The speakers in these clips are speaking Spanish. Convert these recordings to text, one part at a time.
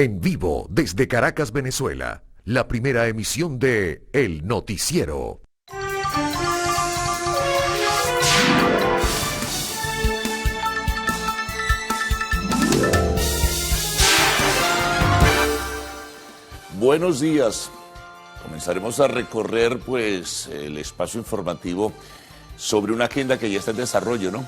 En vivo desde Caracas, Venezuela, la primera emisión de El Noticiero. Buenos días. Comenzaremos a recorrer pues el espacio informativo sobre una agenda que ya está en desarrollo, ¿no?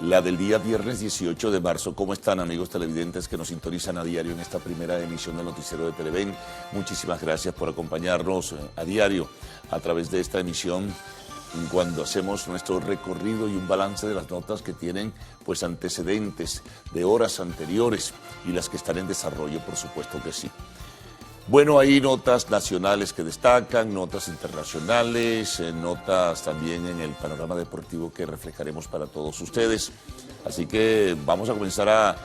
La del día viernes 18 de marzo. ¿Cómo están, amigos televidentes que nos sintonizan a diario en esta primera emisión del Noticiero de Televen? Muchísimas gracias por acompañarnos a diario a través de esta emisión cuando hacemos nuestro recorrido y un balance de las notas que tienen pues antecedentes de horas anteriores y las que están en desarrollo, por supuesto que sí. Bueno, hay notas nacionales que destacan, notas internacionales, notas también en el panorama deportivo que reflejaremos para todos ustedes. Así que vamos a comenzar a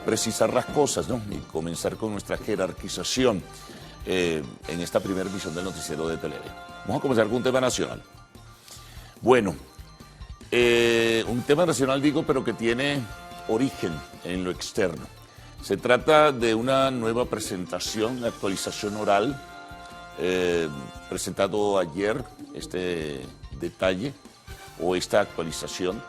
precisar las cosas, ¿no? Y comenzar con nuestra jerarquización en esta primera emisión del Noticiero de Televen. Vamos a comenzar con un tema nacional. Bueno, un tema nacional digo, pero que tiene origen en lo externo. Se trata de una nueva presentación, actualización oral, presentado ayer este detalle o esta actualización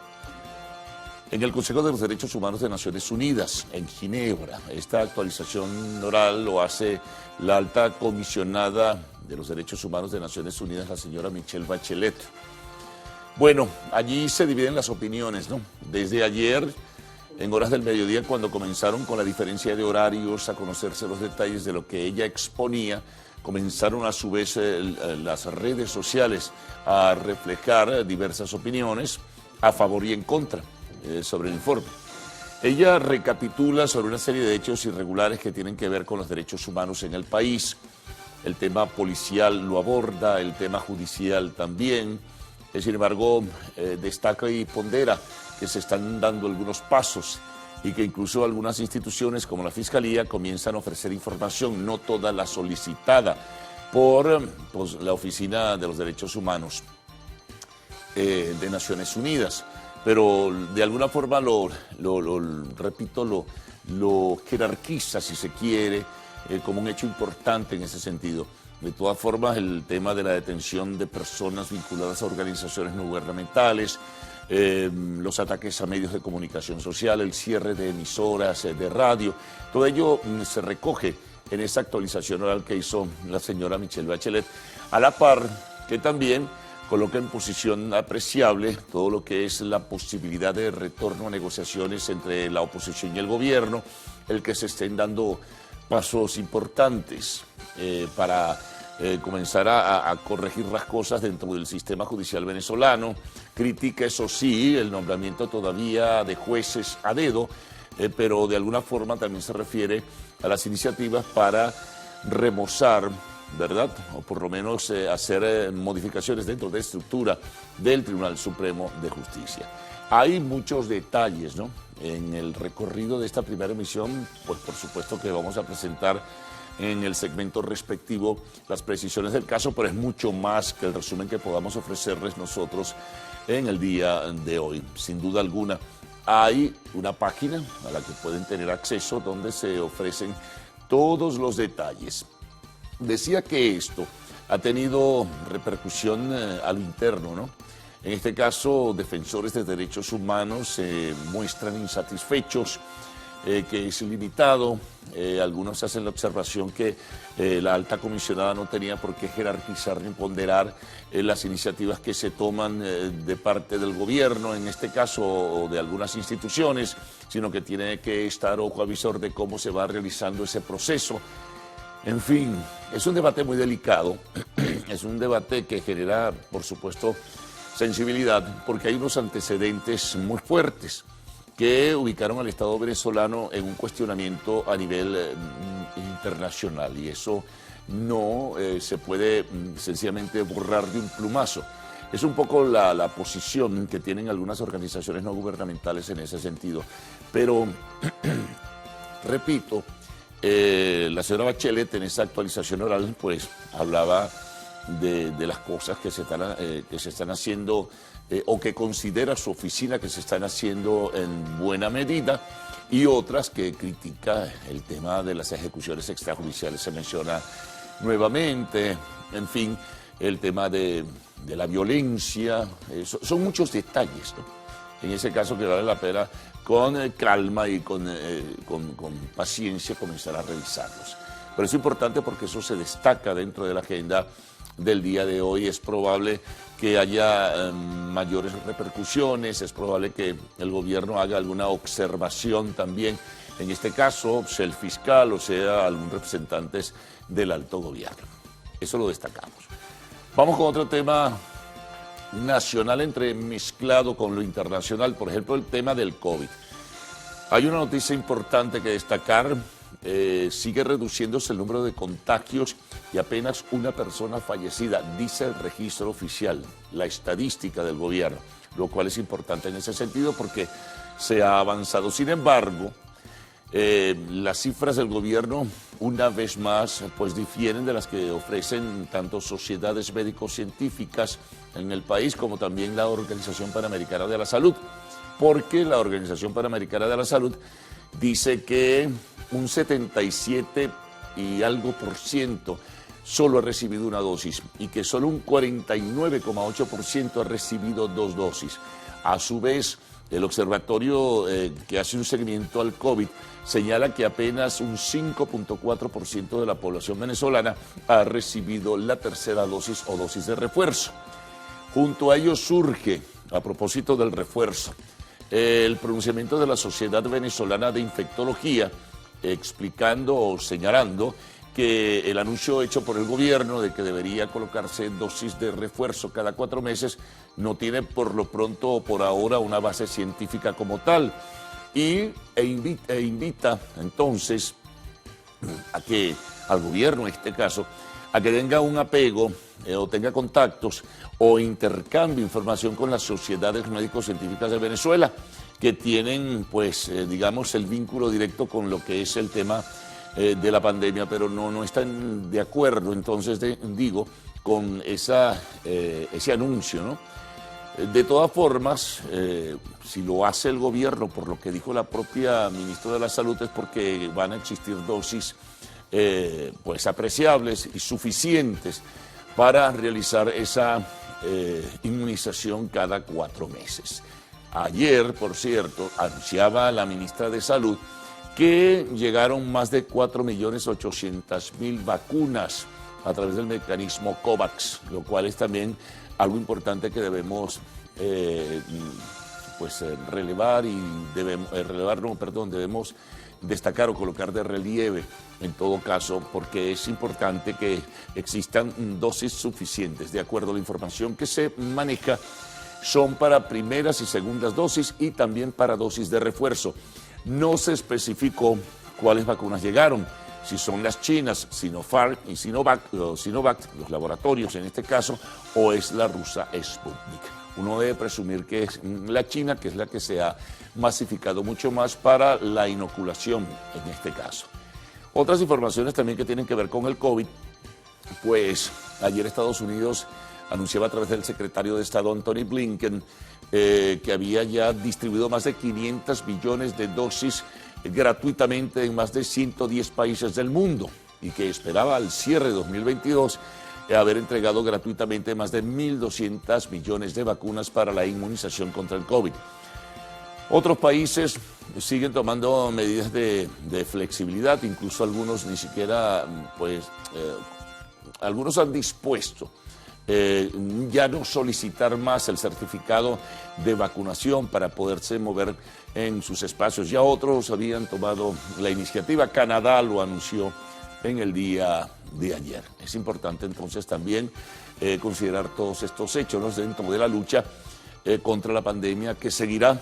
en el Consejo de los Derechos Humanos de Naciones Unidas, en Ginebra. Esta actualización oral lo hace la alta comisionada de los Derechos Humanos de Naciones Unidas, la señora Michelle Bachelet. Bueno, allí se dividen las opiniones, ¿no? Desde ayer, en horas del mediodía, cuando comenzaron con la diferencia de horarios a conocerse los detalles de lo que ella exponía, comenzaron a su vez las redes sociales a reflejar diversas opiniones a favor y en contra sobre el informe. Ella recapitula sobre una serie de hechos irregulares que tienen que ver con los derechos humanos en el país. El tema policial lo aborda, el tema judicial también. Sin embargo, destaca y pondera que se están dando algunos pasos y que incluso algunas instituciones como la Fiscalía comienzan a ofrecer información, no toda la solicitada por pues, la Oficina de los Derechos Humanos de Naciones Unidas. Pero de alguna forma lo jerarquiza, si se quiere, como un hecho importante en ese sentido. De todas formas, el tema de la detención de personas vinculadas a organizaciones no gubernamentales, los ataques a medios de comunicación social, el cierre de emisoras de radio, todo ello se recoge en esa actualización oral que hizo la señora Michelle Bachelet, a la par que también coloca en posición apreciable todo lo que es la posibilidad de retorno a negociaciones entre la oposición y el gobierno, el que se estén dando pasos importantes para comenzar a corregir las cosas dentro del sistema judicial venezolano. Critica, eso sí, el nombramiento todavía de jueces a dedo, pero de alguna forma también se refiere a las iniciativas para remozar, ¿verdad? O por lo menos hacer modificaciones dentro de la estructura del Tribunal Supremo de Justicia. Hay muchos detalles, ¿no? En el recorrido de esta primera emisión, pues por supuesto que vamos a presentar en el segmento respectivo las precisiones del caso, pero es mucho más que el resumen que podamos ofrecerles nosotros en el día de hoy. Sin duda alguna, hay una página a la que pueden tener acceso donde se ofrecen todos los detalles. Decía que esto ha tenido repercusión a lo interno, ¿no? En este caso, defensores de derechos humanos se muestran insatisfechos, que es limitado. Algunos hacen la observación que la alta comisionada no tenía por qué jerarquizar ni ponderar las iniciativas que se toman de parte del gobierno, en este caso, o de algunas instituciones, sino que tiene que estar ojo avisor de cómo se va realizando ese proceso. En fin, es un debate muy delicado, es un debate que genera, por supuesto, sensibilidad, porque hay unos antecedentes muy fuertes que ubicaron al Estado venezolano en un cuestionamiento a nivel internacional, y eso no se puede sencillamente borrar de un plumazo. Es un poco la posición que tienen algunas organizaciones no gubernamentales en ese sentido. Pero, repito, la señora Bachelet en esa actualización oral pues hablaba de las cosas que se están haciendo o que considera su oficina que se están haciendo en buena medida, y otras que critica el tema de las ejecuciones extrajudiciales, se menciona nuevamente, en fin, el tema de la violencia, son muchos detalles, ¿no? En ese caso que vale la pena con calma y con paciencia comenzar a revisarlos. Pero es importante porque eso se destaca dentro de la agenda del día de hoy. Es probable que haya mayores repercusiones, es probable que el gobierno haga alguna observación también, en este caso, sea el fiscal o sea algún representante del alto gobierno. Eso lo destacamos. Vamos con otro tema nacional entremezclado con lo internacional, por ejemplo, el tema del COVID. Hay una noticia importante que destacar. Sigue reduciéndose el número de contagios y apenas una persona fallecida, dice el registro oficial, la estadística del gobierno, lo cual es importante en ese sentido porque se ha avanzado. Sin embargo, las cifras del gobierno, una vez más, pues difieren de las que ofrecen tanto sociedades médico-científicas en el país como también la Organización Panamericana de la Salud, porque la Organización Panamericana de la Salud dice que un 77 y algo por ciento solo ha recibido una dosis y que solo un 49,8% ha recibido 2 dosis. A su vez, el observatorio que hace un seguimiento al COVID señala que apenas un 5,4% de la población venezolana ha recibido la tercera dosis o dosis de refuerzo. Junto a ello surge, a propósito del refuerzo, el pronunciamiento de la Sociedad Venezolana de Infectología, explicando o señalando que el anuncio hecho por el gobierno de que debería colocarse dosis de refuerzo cada 4 meses no tiene por lo pronto o por ahora una base científica como tal, e invita entonces al gobierno en este caso a que tenga un apego o tenga contactos o intercambie información con las sociedades médico-científicas de Venezuela, que tienen, pues, digamos, el vínculo directo con lo que es el tema de la pandemia, pero no están de acuerdo, entonces, digo, con ese anuncio, ¿no? De todas formas, si lo hace el gobierno, por lo que dijo la propia ministra de la Salud, es porque van a existir dosis, pues, apreciables y suficientes para realizar esa inmunización cada 4 meses. Ayer, por cierto, anunciaba la ministra de Salud que llegaron más de 4.800.000 vacunas a través del mecanismo COVAX, lo cual es también algo importante que debemos relevar y debemos destacar o colocar de relieve en todo caso, porque es importante que existan dosis suficientes. De acuerdo a la información que se maneja, son para primeras y segundas dosis y también para dosis de refuerzo. No se especificó cuáles vacunas llegaron, si son las chinas, Sinopharm y Sinovac, los laboratorios en este caso, o es la rusa Sputnik. Uno debe presumir que es la china, que es la que se ha masificado mucho más para la inoculación en este caso. Otras informaciones también que tienen que ver con el COVID, pues ayer Estados Unidos anunciaba a través del secretario de Estado Anthony Blinken que había ya distribuido más de 500 millones de dosis gratuitamente en más de 110 países del mundo y que esperaba al cierre de 2022 haber entregado gratuitamente más de 1.200 millones de vacunas para la inmunización contra el COVID. Otros países siguen tomando medidas de flexibilidad, incluso algunos ni siquiera, algunos han dispuesto ya no solicitar más el certificado de vacunación para poderse mover en sus espacios. Ya otros habían tomado la iniciativa. Canadá lo anunció en el día de ayer. Es importante entonces también considerar todos estos hechos, ¿no?, dentro de la lucha contra la pandemia que seguirá.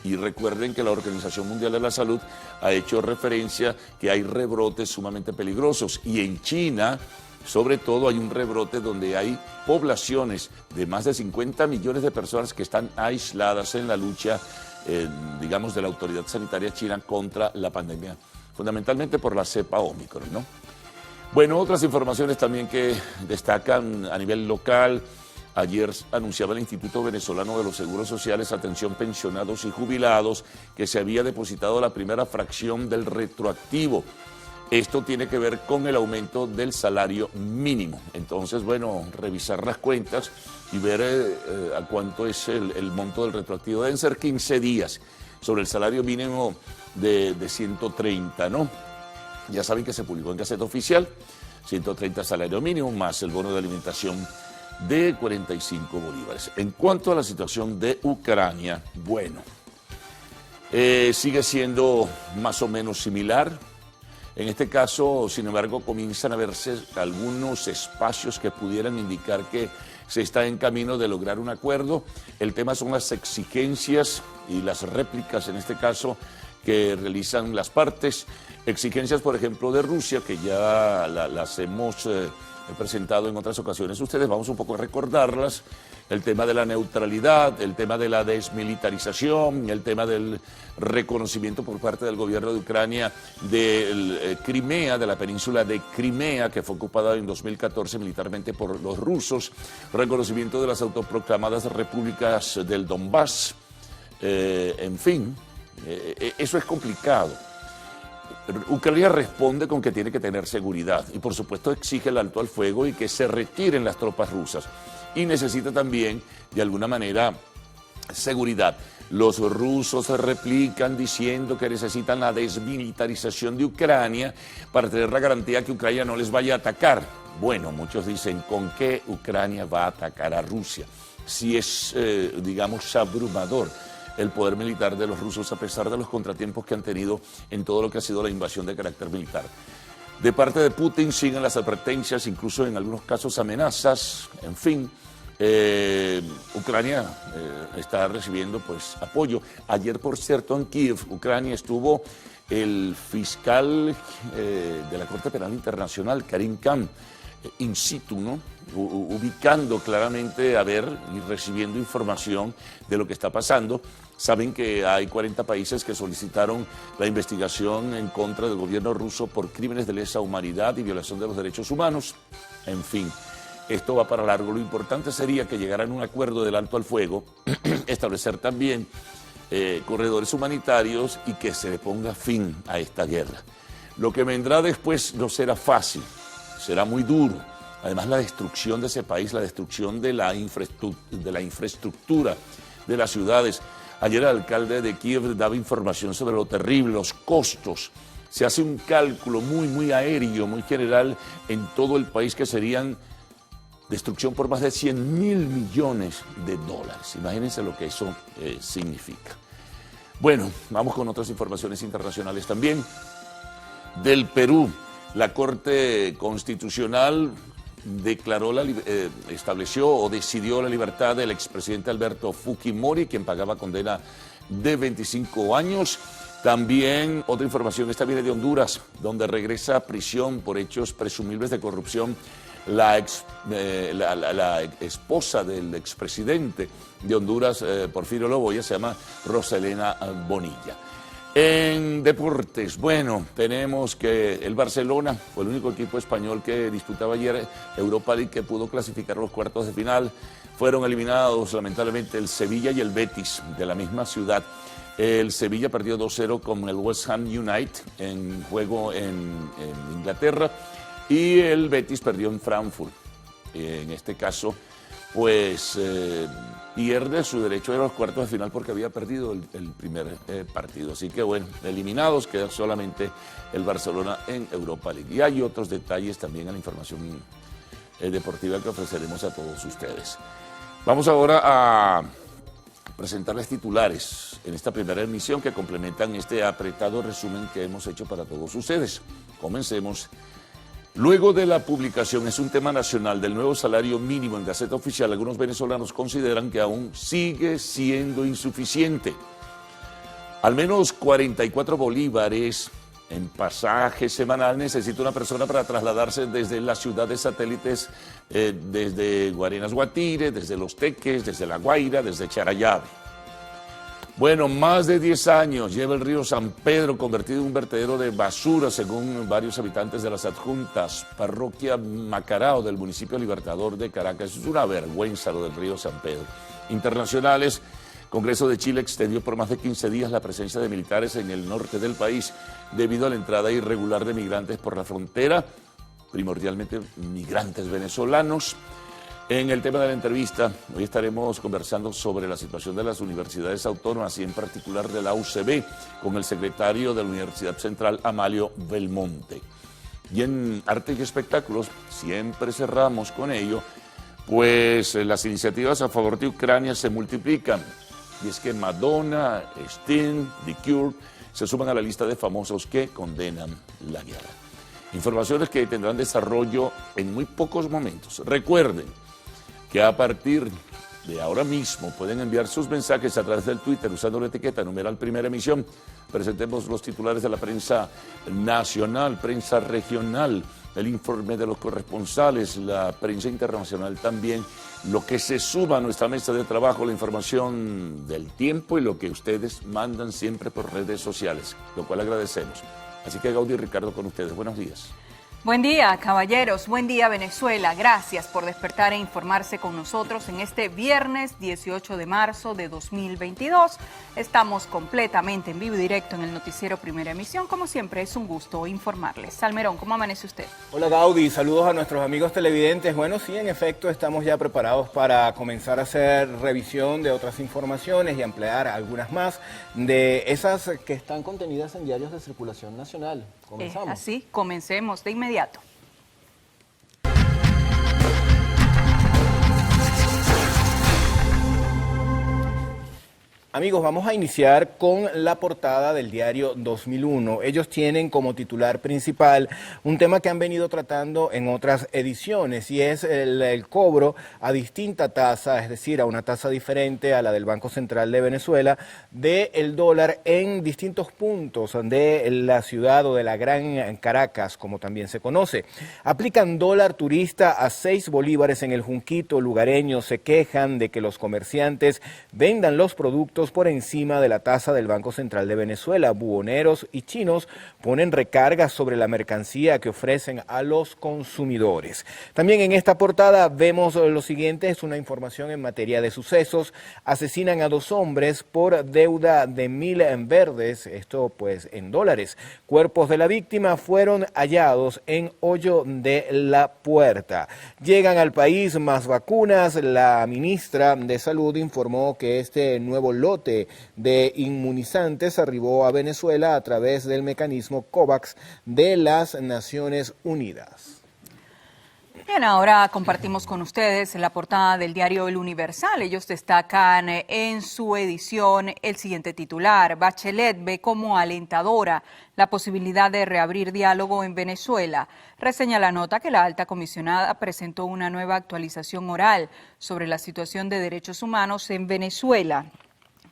Y recuerden que la Organización Mundial de la Salud ha hecho referencia que hay rebrotes sumamente peligrosos y en China, sobre todo, hay un rebrote donde hay poblaciones de más de 50 millones de personas que están aisladas en la lucha, digamos, de la autoridad sanitaria china contra la pandemia, fundamentalmente por la cepa Omicron, ¿no? Bueno, otras informaciones también que destacan a nivel local. Ayer anunciaba el Instituto Venezolano de los Seguros Sociales, atención pensionados y jubilados, que se había depositado la primera fracción del retroactivo. Esto tiene que ver con el aumento del salario mínimo. Entonces, bueno, revisar las cuentas y ver a cuánto es el monto del retroactivo. Deben ser 15 días sobre el salario mínimo de 130, ¿no? Ya saben que se publicó en Gaceta Oficial, 130 salario mínimo más el bono de alimentación de 45 bolívares. En cuanto a la situación de Ucrania, bueno, sigue siendo más o menos similar. En este caso, sin embargo, comienzan a verse algunos espacios que pudieran indicar que se está en camino de lograr un acuerdo. El tema son las exigencias y las réplicas, en este caso, que realizan las partes. Exigencias, por ejemplo, de Rusia, que ya las hemos presentado en otras ocasiones. Ustedes vamos un poco a recordarlas. El tema de la neutralidad, el tema de la desmilitarización, el tema del reconocimiento por parte del gobierno de Ucrania de Crimea, de la península de Crimea, que fue ocupada en 2014 militarmente por los rusos, reconocimiento de las autoproclamadas repúblicas del Donbass, en fin, eso es complicado. Ucrania responde con que tiene que tener seguridad y por supuesto exige el alto al fuego y que se retiren las tropas rusas. Y necesita también, de alguna manera, seguridad. Los rusos se replican diciendo que necesitan la desmilitarización de Ucrania para tener la garantía que Ucrania no les vaya a atacar. Bueno, muchos dicen, ¿con qué Ucrania va a atacar a Rusia? Si es, digamos, abrumador el poder militar de los rusos a pesar de los contratiempos que han tenido en todo lo que ha sido la invasión de carácter militar. De parte de Putin siguen las advertencias, incluso en algunos casos amenazas, en fin. Ucrania está recibiendo pues apoyo. Ayer, por cierto, en Kiev, Ucrania, estuvo el fiscal de la Corte Penal Internacional, Karim Khan, in situ, ¿no? Ubicando claramente a ver y recibiendo información de lo que está pasando. Saben que hay 40 países que solicitaron la investigación en contra del gobierno ruso por crímenes de lesa humanidad y violación de los derechos humanos. En fin, esto va para largo. Lo importante sería que llegaran a un acuerdo del alto al fuego, establecer también corredores humanitarios y que se le ponga fin a esta guerra. Lo que vendrá después no será fácil, será muy duro. Además, la destrucción de ese país, la destrucción de la infraestructura de las ciudades. Ayer el alcalde de Kiev daba información sobre lo terrible, los costos. Se hace un cálculo muy aéreo, muy general en todo el país que serían destrucción por más de 100.000 millones de dólares. Imagínense lo que eso significa. Bueno, vamos con otras informaciones internacionales también. Del Perú, la Corte Constitucional estableció o decidió la libertad del expresidente Alberto Fujimori, quien pagaba condena de 25 años. También otra información, esta viene de Honduras, donde regresa a prisión por hechos presumibles de corrupción la esposa del expresidente de Honduras, Porfirio Loboya, se llama Roselena Bonilla. En deportes, bueno, tenemos que el Barcelona fue el único equipo español que disputaba ayer Europa League que pudo clasificar los cuartos de final. Fueron eliminados lamentablemente el Sevilla y el Betis de la misma ciudad. El Sevilla perdió 2-0 con el West Ham United en juego en Inglaterra y el Betis perdió en Frankfurt. En este caso, pues pierde su derecho a ir a los cuartos de final porque había perdido el primer partido. Así que bueno, eliminados, queda solamente el Barcelona en Europa League. Y hay otros detalles también en la información deportiva que ofreceremos a todos ustedes. Vamos ahora a presentarles titulares en esta primera emisión que complementan este apretado resumen que hemos hecho para todos ustedes. Comencemos. Luego de la publicación, es un tema nacional, del nuevo salario mínimo en Gaceta Oficial, algunos venezolanos consideran que aún sigue siendo insuficiente. Al menos 44 bolívares en pasaje semanal necesita una persona para trasladarse desde las ciudades satélites, desde Guarenas Guatire, desde Los Teques, desde La Guaira, desde Charallave. Bueno, más de 10 años lleva el río San Pedro convertido en un vertedero de basura, según varios habitantes de las adjuntas parroquia Macarao del municipio Libertador de Caracas. Es una vergüenza lo del río San Pedro. Internacionales, Congreso de Chile extendió por más de 15 días la presencia de militares en el norte del país debido a la entrada irregular de migrantes por la frontera, primordialmente migrantes venezolanos. En el tema de la entrevista, hoy estaremos conversando sobre la situación de las universidades autónomas y en particular de la UCB con el secretario de la Universidad Central, Amalio Belmonte. Y en arte y espectáculos, siempre cerramos con ello, pues las iniciativas a favor de Ucrania se multiplican. Y es que Madonna, Sting, The Cure se suman a la lista de famosos que condenan la guerra. Informaciones que tendrán desarrollo en muy pocos momentos. Recuerden que a partir de ahora mismo pueden enviar sus mensajes a través del Twitter usando la etiqueta numeral Primera Emisión. Presentemos los titulares de la prensa nacional, prensa regional, el informe de los corresponsales, la prensa internacional también, lo que se suba a nuestra mesa de trabajo, la información del tiempo y lo que ustedes mandan siempre por redes sociales, lo cual agradecemos. Así que Gaudí y Ricardo con ustedes. Buenos días. Buen día, caballeros. Buen día, Venezuela. Gracias por despertar e informarse con nosotros en este viernes 18 de marzo de 2022. Estamos completamente en vivo y directo en el noticiero Primera Emisión. Como siempre, es un gusto informarles. Salmerón, ¿cómo amanece usted? Hola, Gaudí. Saludos a nuestros amigos televidentes. Bueno, sí, en efecto, estamos ya preparados para comenzar a hacer revisión de otras informaciones y ampliar algunas más de esas que están contenidas en diarios de circulación nacional. Comenzamos. Así, comencemos de inmediato. Amigos, vamos a iniciar con la portada del diario 2001. Ellos tienen como titular principal un tema que han venido tratando en otras ediciones y es el cobro a distinta tasa, es decir, a una tasa diferente a la del Banco Central de Venezuela, del dólar en distintos puntos de la ciudad o de la Gran Caracas, como también se conoce. Aplican dólar turista a 6 bolívares en el Junquito. Lugareños se quejan de que los comerciantes vendan los productos por encima de la tasa del Banco Central de Venezuela. Buhoneros y chinos ponen recargas sobre la mercancía que ofrecen a los consumidores. También en esta portada vemos lo siguiente, es una información en materia de sucesos. Asesinan a 2 hombres por deuda de 1.000 verdes, esto pues en dólares. Cuerpos de la víctima fueron hallados en Hoyo de la Puerta. Llegan al país más vacunas. La ministra de Salud informó que este nuevo lote de inmunizantes arribó a Venezuela a través del mecanismo COVAX de las Naciones Unidas. Bien, ahora compartimos con ustedes la portada del diario El Universal. Ellos destacan en su edición el siguiente titular: Bachelet ve como alentadora la posibilidad de reabrir diálogo en Venezuela. Reseña la nota que la alta comisionada presentó una nueva actualización oral sobre la situación de derechos humanos en Venezuela.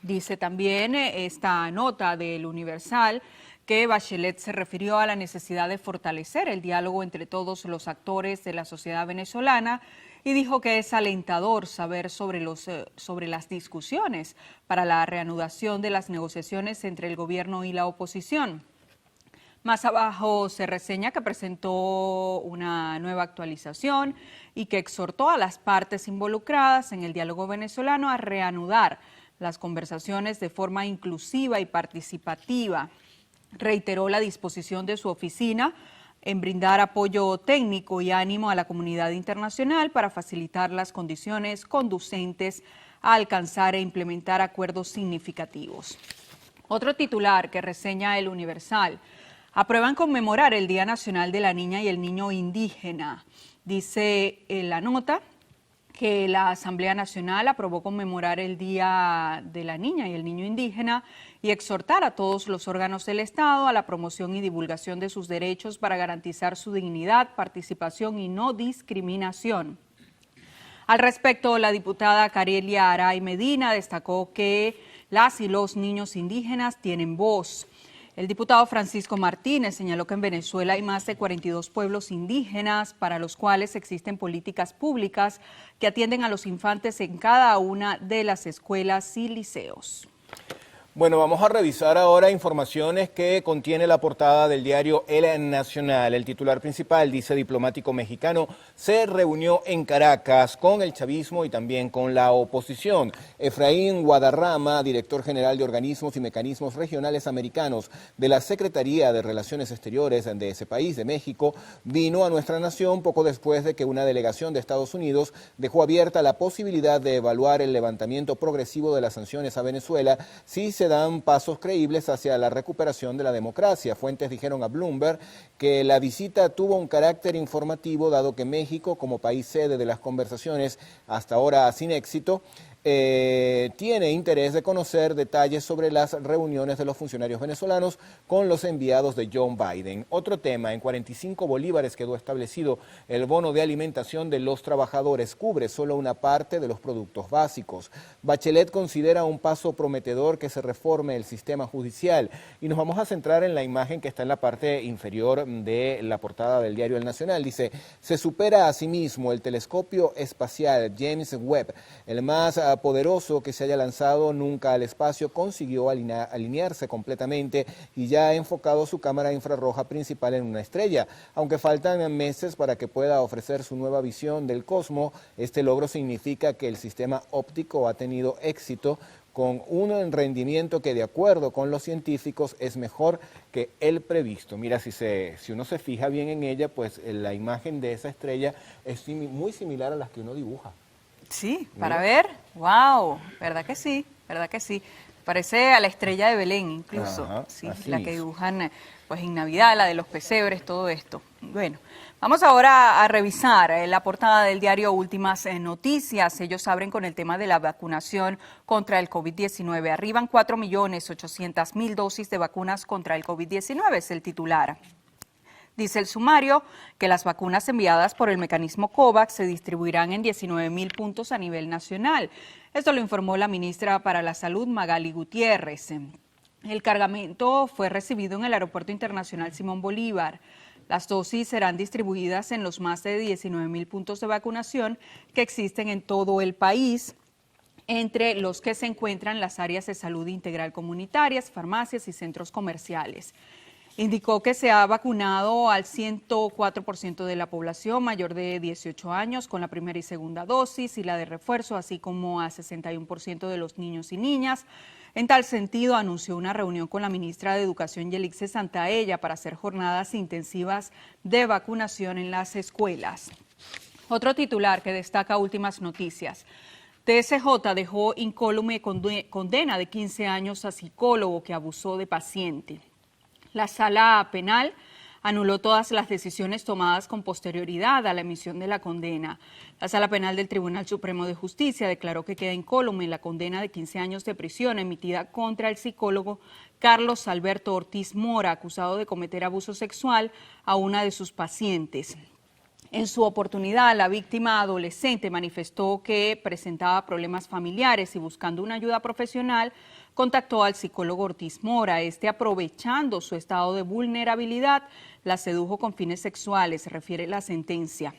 Dice también esta nota del Universal que Bachelet se refirió a la necesidad de fortalecer el diálogo entre todos los actores de la sociedad venezolana y dijo que es alentador saber sobre las discusiones para la reanudación de las negociaciones entre el gobierno y la oposición. Más abajo se reseña que presentó una nueva actualización y que exhortó a las partes involucradas en el diálogo venezolano a reanudar las conversaciones de forma inclusiva y participativa. Reiteró la disposición de su oficina en brindar apoyo técnico y ánimo a la comunidad internacional para facilitar las condiciones conducentes a alcanzar e implementar acuerdos significativos. Otro titular que reseña El Universal: aprueban conmemorar el Día Nacional de la Niña y el Niño Indígena. Dice en la nota que la Asamblea Nacional aprobó conmemorar el Día de la Niña y el Niño Indígena y exhortar a todos los órganos del Estado a la promoción y divulgación de sus derechos para garantizar su dignidad, participación y no discriminación. Al respecto, la diputada Carelia Aray Medina destacó que las y los niños indígenas tienen voz. El diputado Francisco Martínez señaló que en Venezuela hay más de 42 pueblos indígenas para los cuales existen políticas públicas que atienden a los infantes en cada una de las escuelas y liceos. Bueno, vamos a revisar ahora informaciones que contiene la portada del diario El Nacional. El titular principal dice: diplomático mexicano se reunió en Caracas con el chavismo y también con la oposición. Efraín Guadarrama, director general de Organismos y Mecanismos Regionales Americanos de la Secretaría de Relaciones Exteriores de ese país, de México, vino a nuestra nación poco después de que una delegación de Estados Unidos dejó abierta la posibilidad de evaluar el levantamiento progresivo de las sanciones a Venezuela si se dan pasos creíbles hacia la recuperación de la democracia. Fuentes dijeron a Bloomberg que la visita tuvo un carácter informativo, dado que México, como país sede de las conversaciones hasta ahora sin éxito, tiene interés de conocer detalles sobre las reuniones de los funcionarios venezolanos con los enviados de John Biden. Otro tema: en 45 bolívares quedó establecido el bono de alimentación de los trabajadores. Cubre solo una parte de los productos básicos. Bachelet considera un paso prometedor que se reforme el sistema judicial. Y nos vamos a centrar en la imagen que está en la parte inferior de la portada del diario El Nacional. Dice: se supera a sí mismo el telescopio espacial James Webb, el más poderoso que se haya lanzado nunca al espacio, consiguió alinearse completamente y ya ha enfocado su cámara infrarroja principal en una estrella. Aunque faltan meses para que pueda ofrecer su nueva visión del cosmos, este logro significa que el sistema óptico ha tenido éxito, con un rendimiento que, de acuerdo con los científicos, es mejor que el previsto. Mira, si uno se fija bien en ella, pues la imagen de esa estrella es muy similar a las que uno dibuja. Sí, para ver, wow, ¿verdad que sí? ¿Verdad que sí? Parece a la estrella de Belén incluso, Ajá, sí, así la que es. dibujan pues en Navidad, la de los pesebres, todo esto. Bueno, vamos ahora a revisar la portada del diario Últimas Noticias. Ellos abren con el tema de la vacunación contra el COVID-19. Arriban 4.800.000 dosis de vacunas contra el COVID-19, es el titular. Dice el sumario que las vacunas enviadas por el mecanismo COVAX se distribuirán en 19.000 puntos a nivel nacional. Esto lo informó la ministra para la Salud, Magali Gutiérrez. El cargamento fue recibido en el Aeropuerto Internacional Simón Bolívar. Las dosis serán distribuidas en los más de 19.000 puntos de vacunación que existen en todo el país, entre los que se encuentran las áreas de salud integral comunitarias, farmacias y centros comerciales. Indicó que se ha vacunado al 104% de la población mayor de 18 años con la primera y segunda dosis y la de refuerzo, así como a 61% de los niños y niñas. En tal sentido, anunció una reunión con la ministra de Educación, Yelixe Santaella, para hacer jornadas intensivas de vacunación en las escuelas. Otro titular que destaca Últimas Noticias. TSJ dejó incólume condena de 15 años a psicólogo que abusó de paciente. La Sala Penal anuló todas las decisiones tomadas con posterioridad a la emisión de la condena. La Sala Penal del Tribunal Supremo de Justicia declaró que queda incólume la condena de 15 años de prisión emitida contra el psicólogo Carlos Alberto Ortiz Mora, acusado de cometer abuso sexual a una de sus pacientes. En su oportunidad, la víctima adolescente manifestó que presentaba problemas familiares y, buscando una ayuda profesional, contactó al psicólogo Ortiz Mora. Aprovechando su estado de vulnerabilidad, la sedujo con fines sexuales, refiere la sentencia.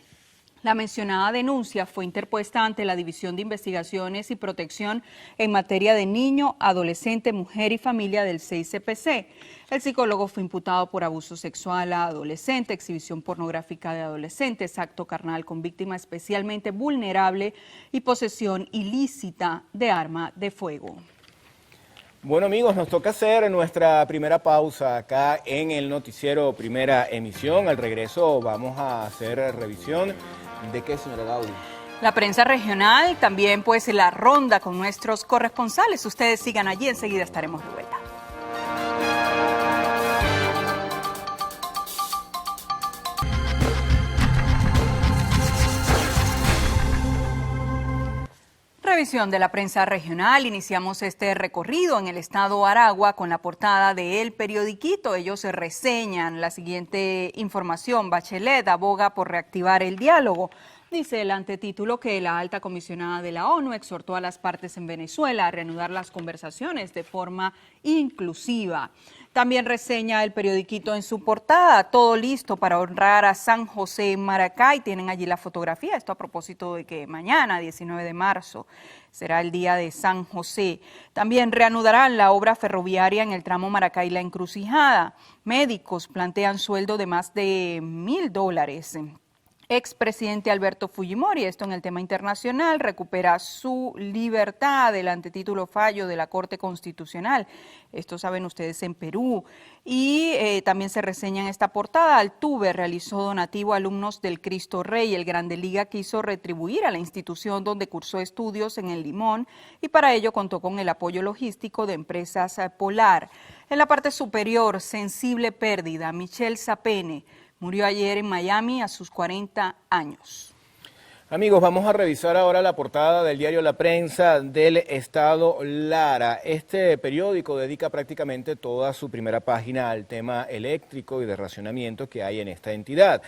La mencionada denuncia fue interpuesta ante la División de Investigaciones y Protección en materia de niño, adolescente, mujer y familia del 6CPC. El psicólogo fue imputado por abuso sexual a adolescente, exhibición pornográfica de adolescentes, acto carnal con víctima especialmente vulnerable y posesión ilícita de arma de fuego. Bueno, amigos, nos toca hacer nuestra primera pausa acá en el noticiero Primera Emisión. Al regreso vamos a hacer revisión de qué, señora Gaudí. La prensa regional, también pues la ronda con nuestros corresponsales. Ustedes sigan allí, enseguida estaremos de vuelta. Revisión de la prensa regional. Iniciamos este recorrido en el estado Aragua con la portada de El Periodiquito. Ellos se reseñan la siguiente información. Bachelet aboga por reactivar el diálogo. Dice el antetítulo que la alta comisionada de la ONU exhortó a las partes en Venezuela a reanudar las conversaciones de forma inclusiva. También reseña el periodiquito en su portada, todo listo para honrar a San José en Maracay. Tienen allí la fotografía, esto a propósito de que mañana, 19 de marzo, será el día de San José. También reanudarán la obra ferroviaria en el tramo Maracay-La Encrucijada. Médicos plantean sueldo de más de $1.000. Expresidente Alberto Fujimori, esto en el tema internacional, recupera su libertad. El antetítulo fallo de la Corte Constitucional. Esto saben ustedes en Perú. Y también se reseña en esta portada, Altuve realizó donativo a alumnos del Cristo Rey. El Grande Liga quiso retribuir a la institución donde cursó estudios en el Limón y para ello contó con el apoyo logístico de Empresas Polar. En la parte superior, sensible pérdida, Michelle Sapene murió ayer en Miami a sus 40 años. Amigos, vamos a revisar ahora la portada del diario La Prensa del Estado Lara. Este periódico dedica prácticamente toda su primera página al tema eléctrico y de racionamiento que hay en esta entidad.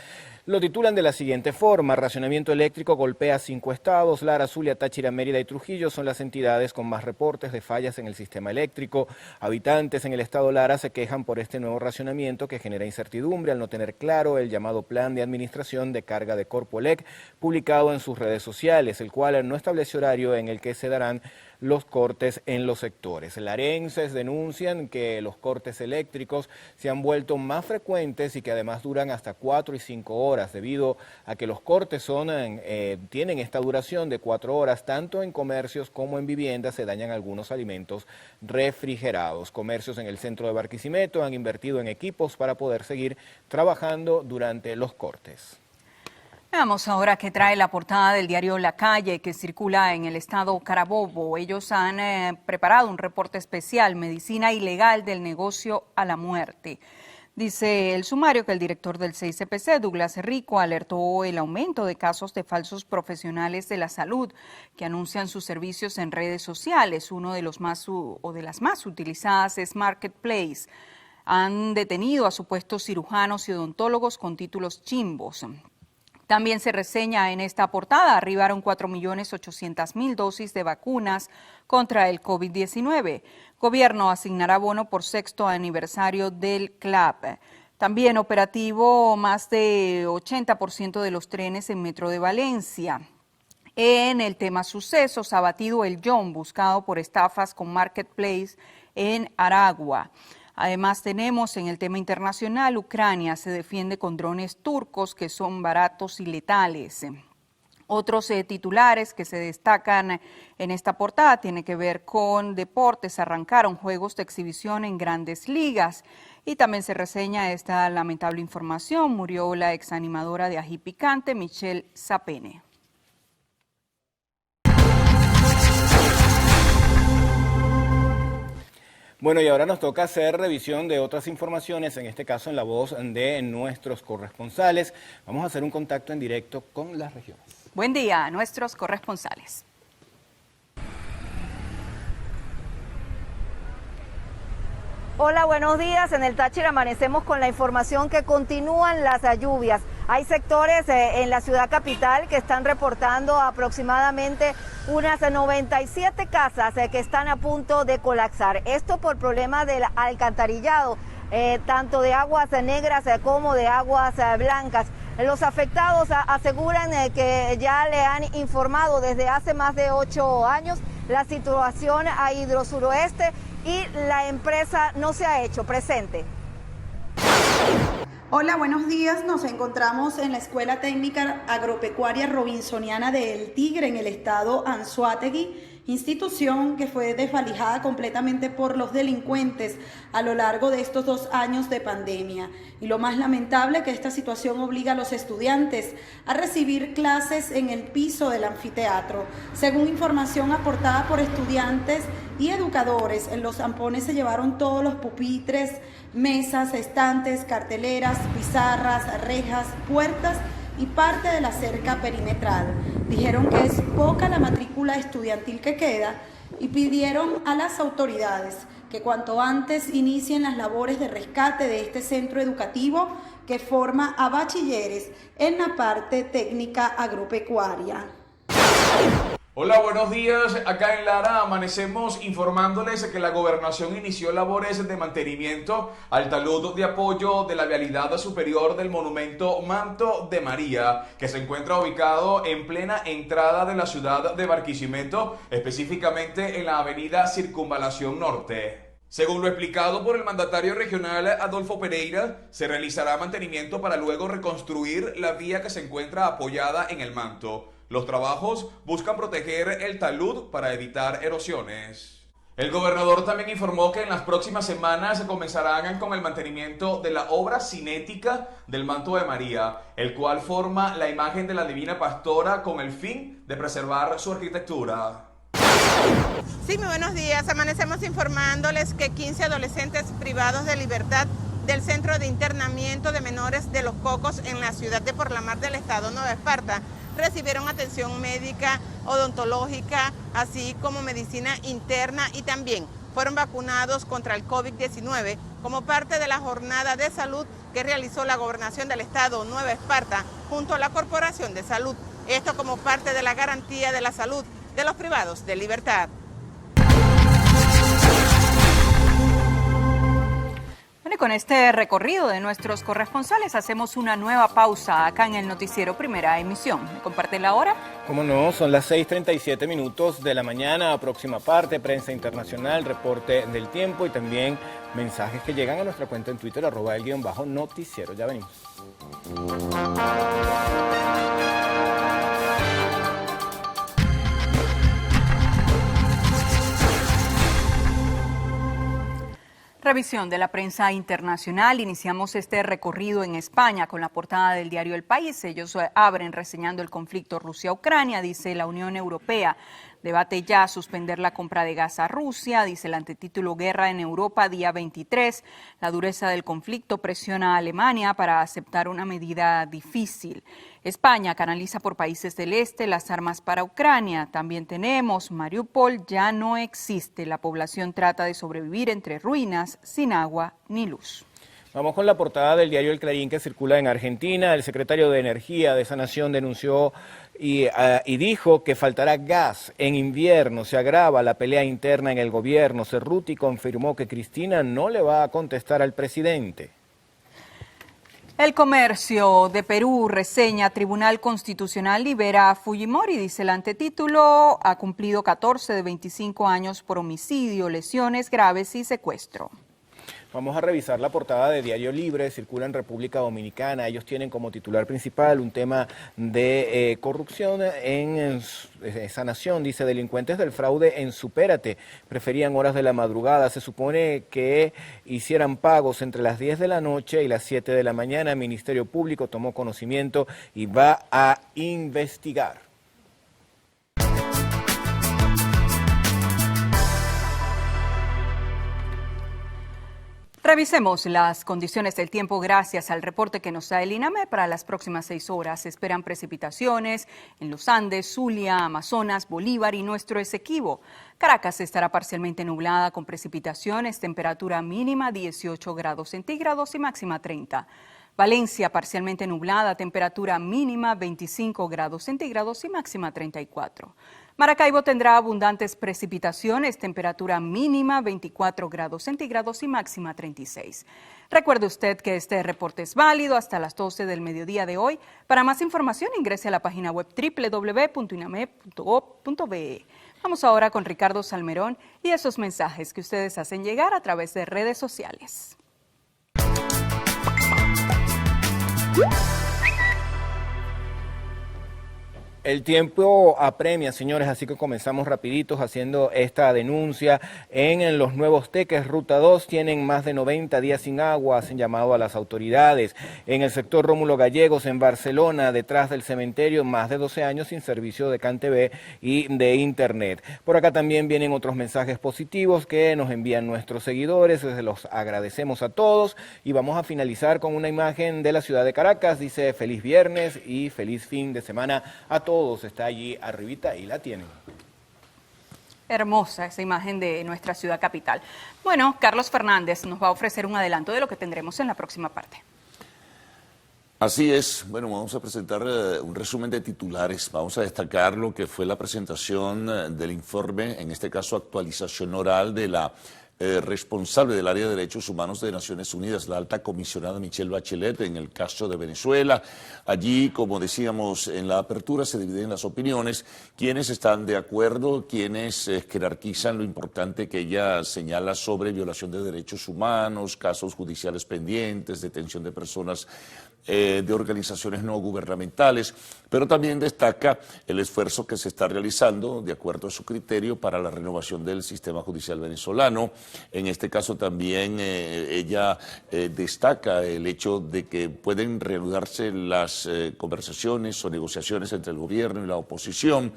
Lo titulan de la siguiente forma: racionamiento eléctrico golpea 5 estados. Lara, Zulia, Táchira, Mérida y Trujillo son las entidades con más reportes de fallas en el sistema eléctrico. Habitantes en el estado Lara se quejan por este nuevo racionamiento que genera incertidumbre al no tener claro el llamado plan de administración de carga de Corpoelec publicado en sus redes sociales, el cual no establece horario en el que se darán los cortes en los sectores. Larenses denuncian que los cortes eléctricos se han vuelto más frecuentes y que además duran hasta 4 y 5 horas, debido a que los cortes tienen esta duración de 4 horas, tanto en comercios como en viviendas se dañan algunos alimentos refrigerados. Comercios en el centro de Barquisimeto han invertido en equipos para poder seguir trabajando durante los cortes. Veamos ahora qué trae la portada del diario La Calle, que circula en el estado Carabobo. Ellos han preparado un reporte especial, Medicina Ilegal del Negocio a la Muerte. Dice el sumario que el director del CICPC, Douglas Rico, alertó el aumento de casos de falsos profesionales de la salud que anuncian sus servicios en redes sociales. Uno de los de las más utilizadas es Marketplace. Han detenido a supuestos cirujanos y odontólogos con títulos chimbos. También se reseña en esta portada, arribaron 4.800.000 dosis de vacunas contra el COVID-19. Gobierno asignará bono por 6º aniversario del CLAP. También operativo más de 80% de los trenes en Metro de Valencia. En el tema sucesos, abatido el John buscado por estafas con Marketplace en Aragua. Además tenemos en el tema internacional, Ucrania se defiende con drones turcos que son baratos y letales. Otros titulares que se destacan en esta portada tienen que ver con deportes. Arrancaron juegos de exhibición en Grandes Ligas y también se reseña esta lamentable información. Murió la exanimadora de Ají Picante, Michelle Sapene. Bueno, y ahora nos toca hacer revisión de otras informaciones, en este caso en la voz de nuestros corresponsales. Vamos a hacer un contacto en directo con las regiones. Buen día a nuestros corresponsales. Hola, buenos días. En el Táchira amanecemos con la información que continúan las lluvias. Hay sectores en la ciudad capital que están reportando aproximadamente unas 97 casas que están a punto de colapsar. Esto por problemas del alcantarillado, tanto de aguas negras como de aguas blancas. Los afectados aseguran que ya le han informado desde hace más de 8 años la situación a Hidrosuroeste y la empresa no se ha hecho presente. Hola, buenos días. Nos encontramos en la Escuela Técnica Agropecuaria Robinsoniana de El Tigre, en el estado Anzoátegui, institución que fue desvalijada completamente por los delincuentes a lo largo de estos 2 años de pandemia. Y lo más lamentable, que esta situación obliga a los estudiantes a recibir clases en el piso del anfiteatro. Según información aportada por estudiantes y educadores, en los zampones se llevaron todos los pupitres, mesas, estantes, carteleras, pizarras, rejas, puertas y parte de la cerca perimetral. Dijeron que es poca la matrícula estudiantil que queda y pidieron a las autoridades que cuanto antes inicien las labores de rescate de este centro educativo que forma a bachilleres en la parte técnica agropecuaria. Hola, buenos días. Acá en Lara amanecemos informándoles que la gobernación inició labores de mantenimiento al talud de apoyo de la vialidad superior del monumento Manto de María, que se encuentra ubicado en plena entrada de la ciudad de Barquisimeto, específicamente en la avenida Circunvalación Norte. Según lo explicado por el mandatario regional Adolfo Pereira, se realizará mantenimiento para luego reconstruir la vía que se encuentra apoyada en el manto. Los trabajos buscan proteger el talud para evitar erosiones. El gobernador también informó que en las próximas semanas se comenzarán con el mantenimiento de la obra cinética del Manto de María, el cual forma la imagen de la Divina Pastora con el fin de preservar su arquitectura. Sí, muy buenos días. Amanecemos informándoles que 15 adolescentes privados de libertad del Centro de Internamiento de Menores de Los Cocos en la ciudad de Porlamar del estado Nueva Esparta recibieron atención médica, odontológica, así como medicina interna, y también fueron vacunados contra el COVID-19 como parte de la jornada de salud que realizó la Gobernación del estado Nueva Esparta junto a la Corporación de Salud. Esto como parte de la garantía de la salud de los privados de libertad. Bueno, y con este recorrido de nuestros corresponsales hacemos una nueva pausa acá en el noticiero Primera Emisión. ¿Me comparte la hora? Cómo no, son las 6:37 minutos de la mañana, próxima parte, prensa internacional, reporte del tiempo y también mensajes que llegan a nuestra cuenta en Twitter, @el_noticiero. Ya venimos. Revisión de la prensa internacional. Iniciamos este recorrido en España con la portada del diario El País. Ellos abren reseñando el conflicto Rusia-Ucrania. Dice la Unión Europea debate ya suspender la compra de gas a Rusia. Dice el antetítulo Guerra en Europa, día 23. La dureza del conflicto presiona a Alemania para aceptar una medida difícil. España canaliza por países del este las armas para Ucrania. También tenemos Mariupol ya no existe. La población trata de sobrevivir entre ruinas, sin agua ni luz. Vamos con la portada del diario El Clarín que circula en Argentina. El secretario de Energía de esa nación denunció y dijo que faltará gas en invierno. Se agrava la pelea interna en el gobierno. Cerruti confirmó que Cristina no le va a contestar al presidente. El Comercio de Perú reseña Tribunal Constitucional libera a Fujimori. Dice el antetítulo, ha cumplido 14 de 25 años por homicidio, lesiones graves y secuestro. Vamos a revisar la portada de Diario Libre, circula en República Dominicana. Ellos tienen como titular principal un tema de corrupción en esa nación. Dice, delincuentes del fraude en Supérate preferían horas de la madrugada. Se supone que hicieran pagos entre las 10 de la noche y las 7 de la mañana. El Ministerio Público tomó conocimiento y va a investigar. Revisemos las condiciones del tiempo gracias al reporte que nos da el INAME. Para las próximas 6 horas se esperan precipitaciones en los Andes, Zulia, Amazonas, Bolívar y nuestro Esequibo. Caracas estará parcialmente nublada con precipitaciones, temperatura mínima 18 grados centígrados y máxima 30. Valencia parcialmente nublada, temperatura mínima 25 grados centígrados y máxima 34. Maracaibo tendrá abundantes precipitaciones, temperatura mínima 24 grados centígrados y máxima 36. Recuerde usted que este reporte es válido hasta las 12 del mediodía de hoy. Para más información ingrese a la página web www.iname.gov.be. Vamos ahora con Ricardo Salmerón y esos mensajes que ustedes hacen llegar a través de redes sociales. El tiempo apremia, señores, así que comenzamos rapiditos haciendo esta denuncia. En los Nuevos Teques, Ruta 2, tienen más de 90 días sin agua, hacen llamado a las autoridades. En el sector Rómulo Gallegos, en Barcelona, detrás del cementerio, más de 12 años sin servicio de CanTV y de Internet. Por acá también vienen otros mensajes positivos que nos envían nuestros seguidores, les los agradecemos a todos y vamos a finalizar con una imagen de la ciudad de Caracas. Dice feliz viernes y feliz fin de semana a todos. Está allí arribita y la tienen. Hermosa esa imagen de nuestra ciudad capital. Bueno, Carlos Fernández nos va a ofrecer un adelanto de lo que tendremos en la próxima parte. Así es. Bueno, vamos a presentar un resumen de titulares. Vamos a destacar lo que fue la presentación del informe, en este caso actualización oral de la responsable del área de derechos humanos de Naciones Unidas, la alta comisionada Michelle Bachelet, en el caso de Venezuela. Allí, como decíamos en la apertura, se dividen las opiniones, quienes están de acuerdo, quienes jerarquizan lo importante que ella señala sobre violación de derechos humanos, casos judiciales pendientes, detención de personas de organizaciones no gubernamentales, pero también destaca el esfuerzo que se está realizando, de acuerdo a su criterio, para la renovación del sistema judicial venezolano. En este caso también ella destaca el hecho de que pueden reanudarse las conversaciones o negociaciones entre el gobierno y la oposición,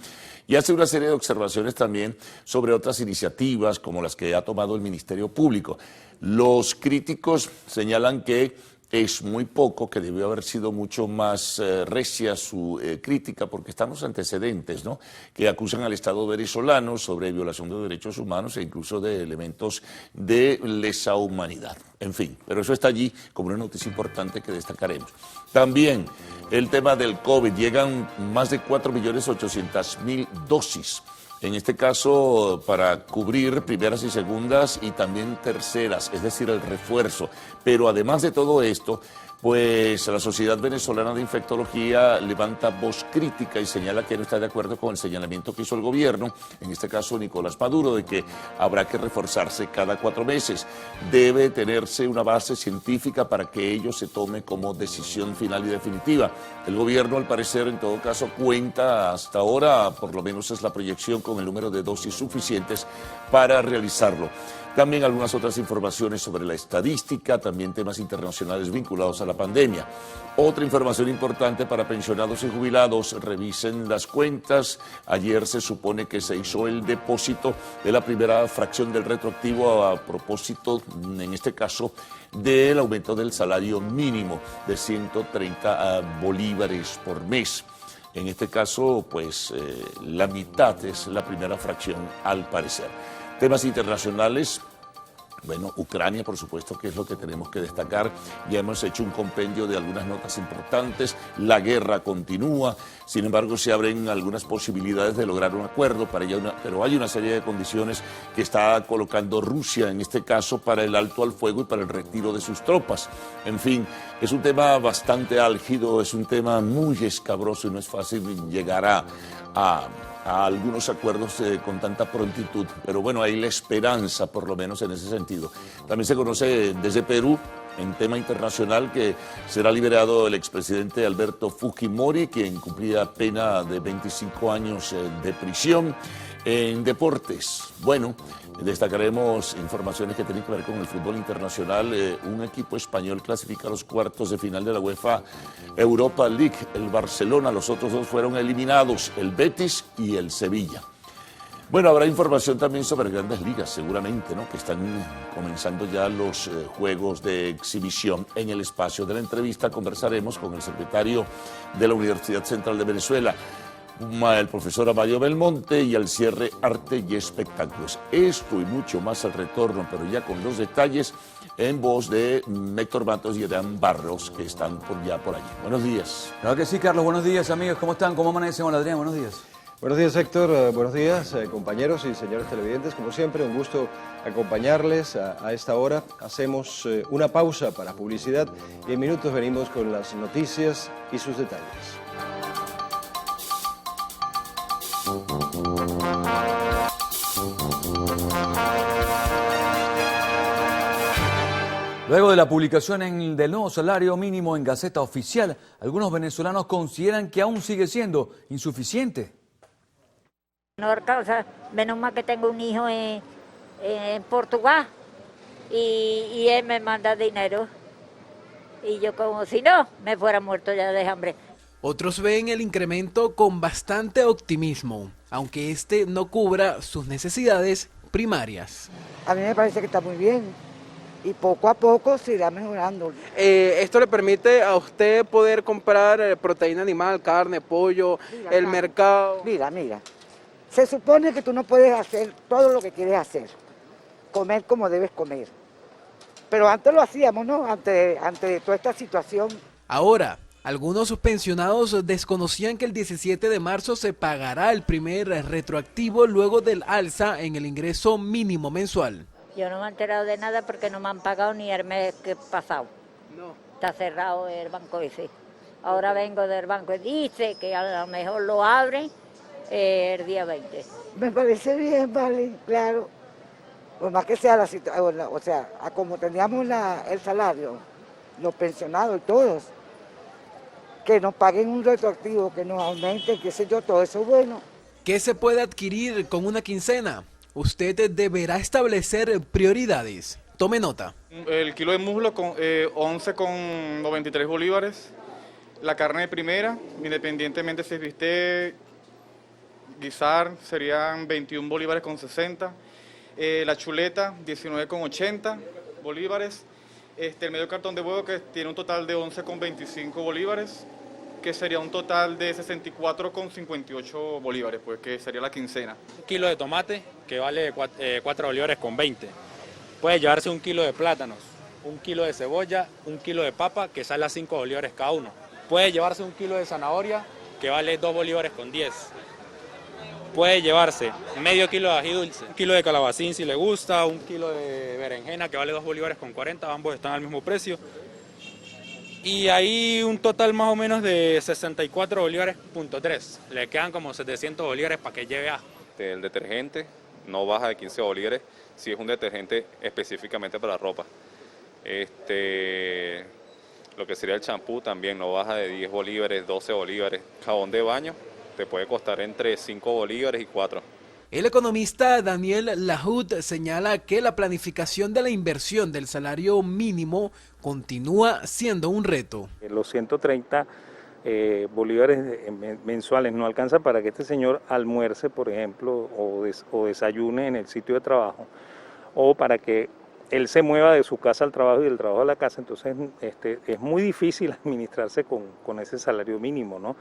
y hace una serie de observaciones también sobre otras iniciativas como las que ha tomado el Ministerio Público. Los críticos señalan que es muy poco, que debió haber sido mucho más recia su crítica, porque están los antecedentes, ¿no?, que acusan al Estado venezolano sobre violación de derechos humanos e incluso de elementos de lesa humanidad. En fin, pero eso está allí como una noticia importante que destacaremos. También el tema del COVID, llegan más de 4.800.000 dosis. En este caso, para cubrir primeras y segundas y también terceras, es decir, el refuerzo. Pero además de todo esto, pues la Sociedad Venezolana de Infectología levanta voz crítica y señala que no está de acuerdo con el señalamiento que hizo el gobierno, en este caso Nicolás Maduro, de que habrá que reforzarse cada 4 meses. Debe tenerse una base científica para que ello se tome como decisión final y definitiva. El gobierno, al parecer, en todo caso, cuenta hasta ahora, por lo menos es la proyección, con el número de dosis suficientes para realizarlo. También algunas otras informaciones sobre la estadística, también temas internacionales vinculados a la pandemia. Otra información importante para pensionados y jubilados, revisen las cuentas. Ayer se supone que se hizo el depósito de la primera fracción del retroactivo a propósito, en este caso, del aumento del salario mínimo de 130 bolívares por mes. En este caso, pues la mitad es la primera fracción al parecer. Temas internacionales, bueno, Ucrania, por supuesto, que es lo que tenemos que destacar. Ya hemos hecho un compendio de algunas notas importantes. La guerra continúa, sin embargo, se abren algunas posibilidades de lograr un acuerdo, pero hay una serie de condiciones que está colocando Rusia, en este caso, para el alto al fuego y para el retiro de sus tropas. En fin, es un tema bastante álgido, es un tema muy escabroso y no es fácil llegar a algunos acuerdos con tanta prontitud, pero bueno, hay la esperanza, por lo menos en ese sentido. También se conoce desde Perú, en tema internacional, que será liberado el expresidente Alberto Fujimori, quien cumplía pena de 25 años de prisión. En deportes, bueno, destacaremos informaciones que tienen que ver con el fútbol internacional. Un equipo español clasifica a los cuartos de final de la UEFA Europa League, el Barcelona. Los otros dos fueron eliminados, el Betis y el Sevilla. Bueno, habrá información también sobre grandes ligas, seguramente, ¿no?, que están comenzando ya los juegos de exhibición. En el espacio de la entrevista conversaremos con el secretario de la Universidad Central de Venezuela, el profesor Amadio Belmonte, y al cierre, arte y espectáculos. Esto y mucho más al retorno, pero ya con los detalles, en voz de Héctor Matos y Adrián Barros, que están por allí. Buenos días. Claro que sí, Carlos. Buenos días, amigos. ¿Cómo están? ¿Cómo amanecen? Hola, Adrián. Buenos días. Buenos días, Héctor. Buenos días, compañeros y señores televidentes. Como siempre, un gusto acompañarles a esta hora. Hacemos una pausa para publicidad y en minutos venimos con las noticias y sus detalles. Luego de la publicación del nuevo salario mínimo en Gaceta Oficial, algunos venezolanos consideran que aún sigue siendo insuficiente. Menos mal que tengo un hijo en Portugal y él me manda dinero y yo, como si no, me fuera muerto ya de hambre. Otros ven el incremento con bastante optimismo, aunque este no cubra sus necesidades primarias. A mí me parece que está muy bien y poco a poco se irá mejorando. Esto le permite a usted poder comprar proteína animal, carne, pollo, el mercado. Mira, se supone que tú no puedes hacer todo lo que quieres hacer, comer como debes comer, pero antes lo hacíamos, ¿no? Ante toda esta situación. Ahora Algunos pensionados desconocían que el 17 de marzo se pagará el primer retroactivo luego del alza en el ingreso mínimo mensual. Yo no me he enterado de nada porque no me han pagado ni el mes que pasado. No. Está cerrado el banco ese. Ahora vengo del banco y dice que a lo mejor lo abren el día 20. Me parece bien, vale, claro. Por más que sea la situación, o sea, a como teníamos el salario, los pensionados y todos, que nos paguen un retroactivo, que nos aumenten, qué sé yo, todo eso es bueno. ¿Qué se puede adquirir con una quincena? Usted deberá establecer prioridades. Tome nota. El kilo de muslo con 11,93 bolívares. La carne de primera, independientemente si es bistec, guisar, serían 21 bolívares con 60. La chuleta, 19,80 bolívares. El medio cartón de huevo, que tiene un total de 11,25 bolívares, que sería un total de 64,58 bolívares, pues que sería la quincena. Un kilo de tomate, que vale 4 bolívares con 20. Puede llevarse un kilo de plátanos, un kilo de cebolla, un kilo de papa, que sale a 5 bolívares cada uno. Puede llevarse un kilo de zanahoria, que vale 2 bolívares con 10. Puede llevarse medio kilo de ají dulce, un kilo de calabacín si le gusta, un kilo de berenjena, que vale 2 bolívares con 40, ambos están al mismo precio. Y ahí un total más o menos de 64 bolívares.3. Le quedan como 700 bolívares para que lleve ajo. El detergente no baja de 15 bolívares si es un detergente específicamente para ropa. Lo que sería el champú también no baja de 10 bolívares, 12 bolívares. Jabón de baño te puede costar entre 5 bolívares y 4. El economista Daniel Lahoud señala que la planificación de la inversión del salario mínimo continúa siendo un reto. Los 130 bolívares mensuales no alcanzan para que este señor almuerce, por ejemplo, o desayune en el sitio de trabajo, o para que él se mueva de su casa al trabajo y del trabajo a la casa. Entonces es muy difícil administrarse con ese salario mínimo, ¿no?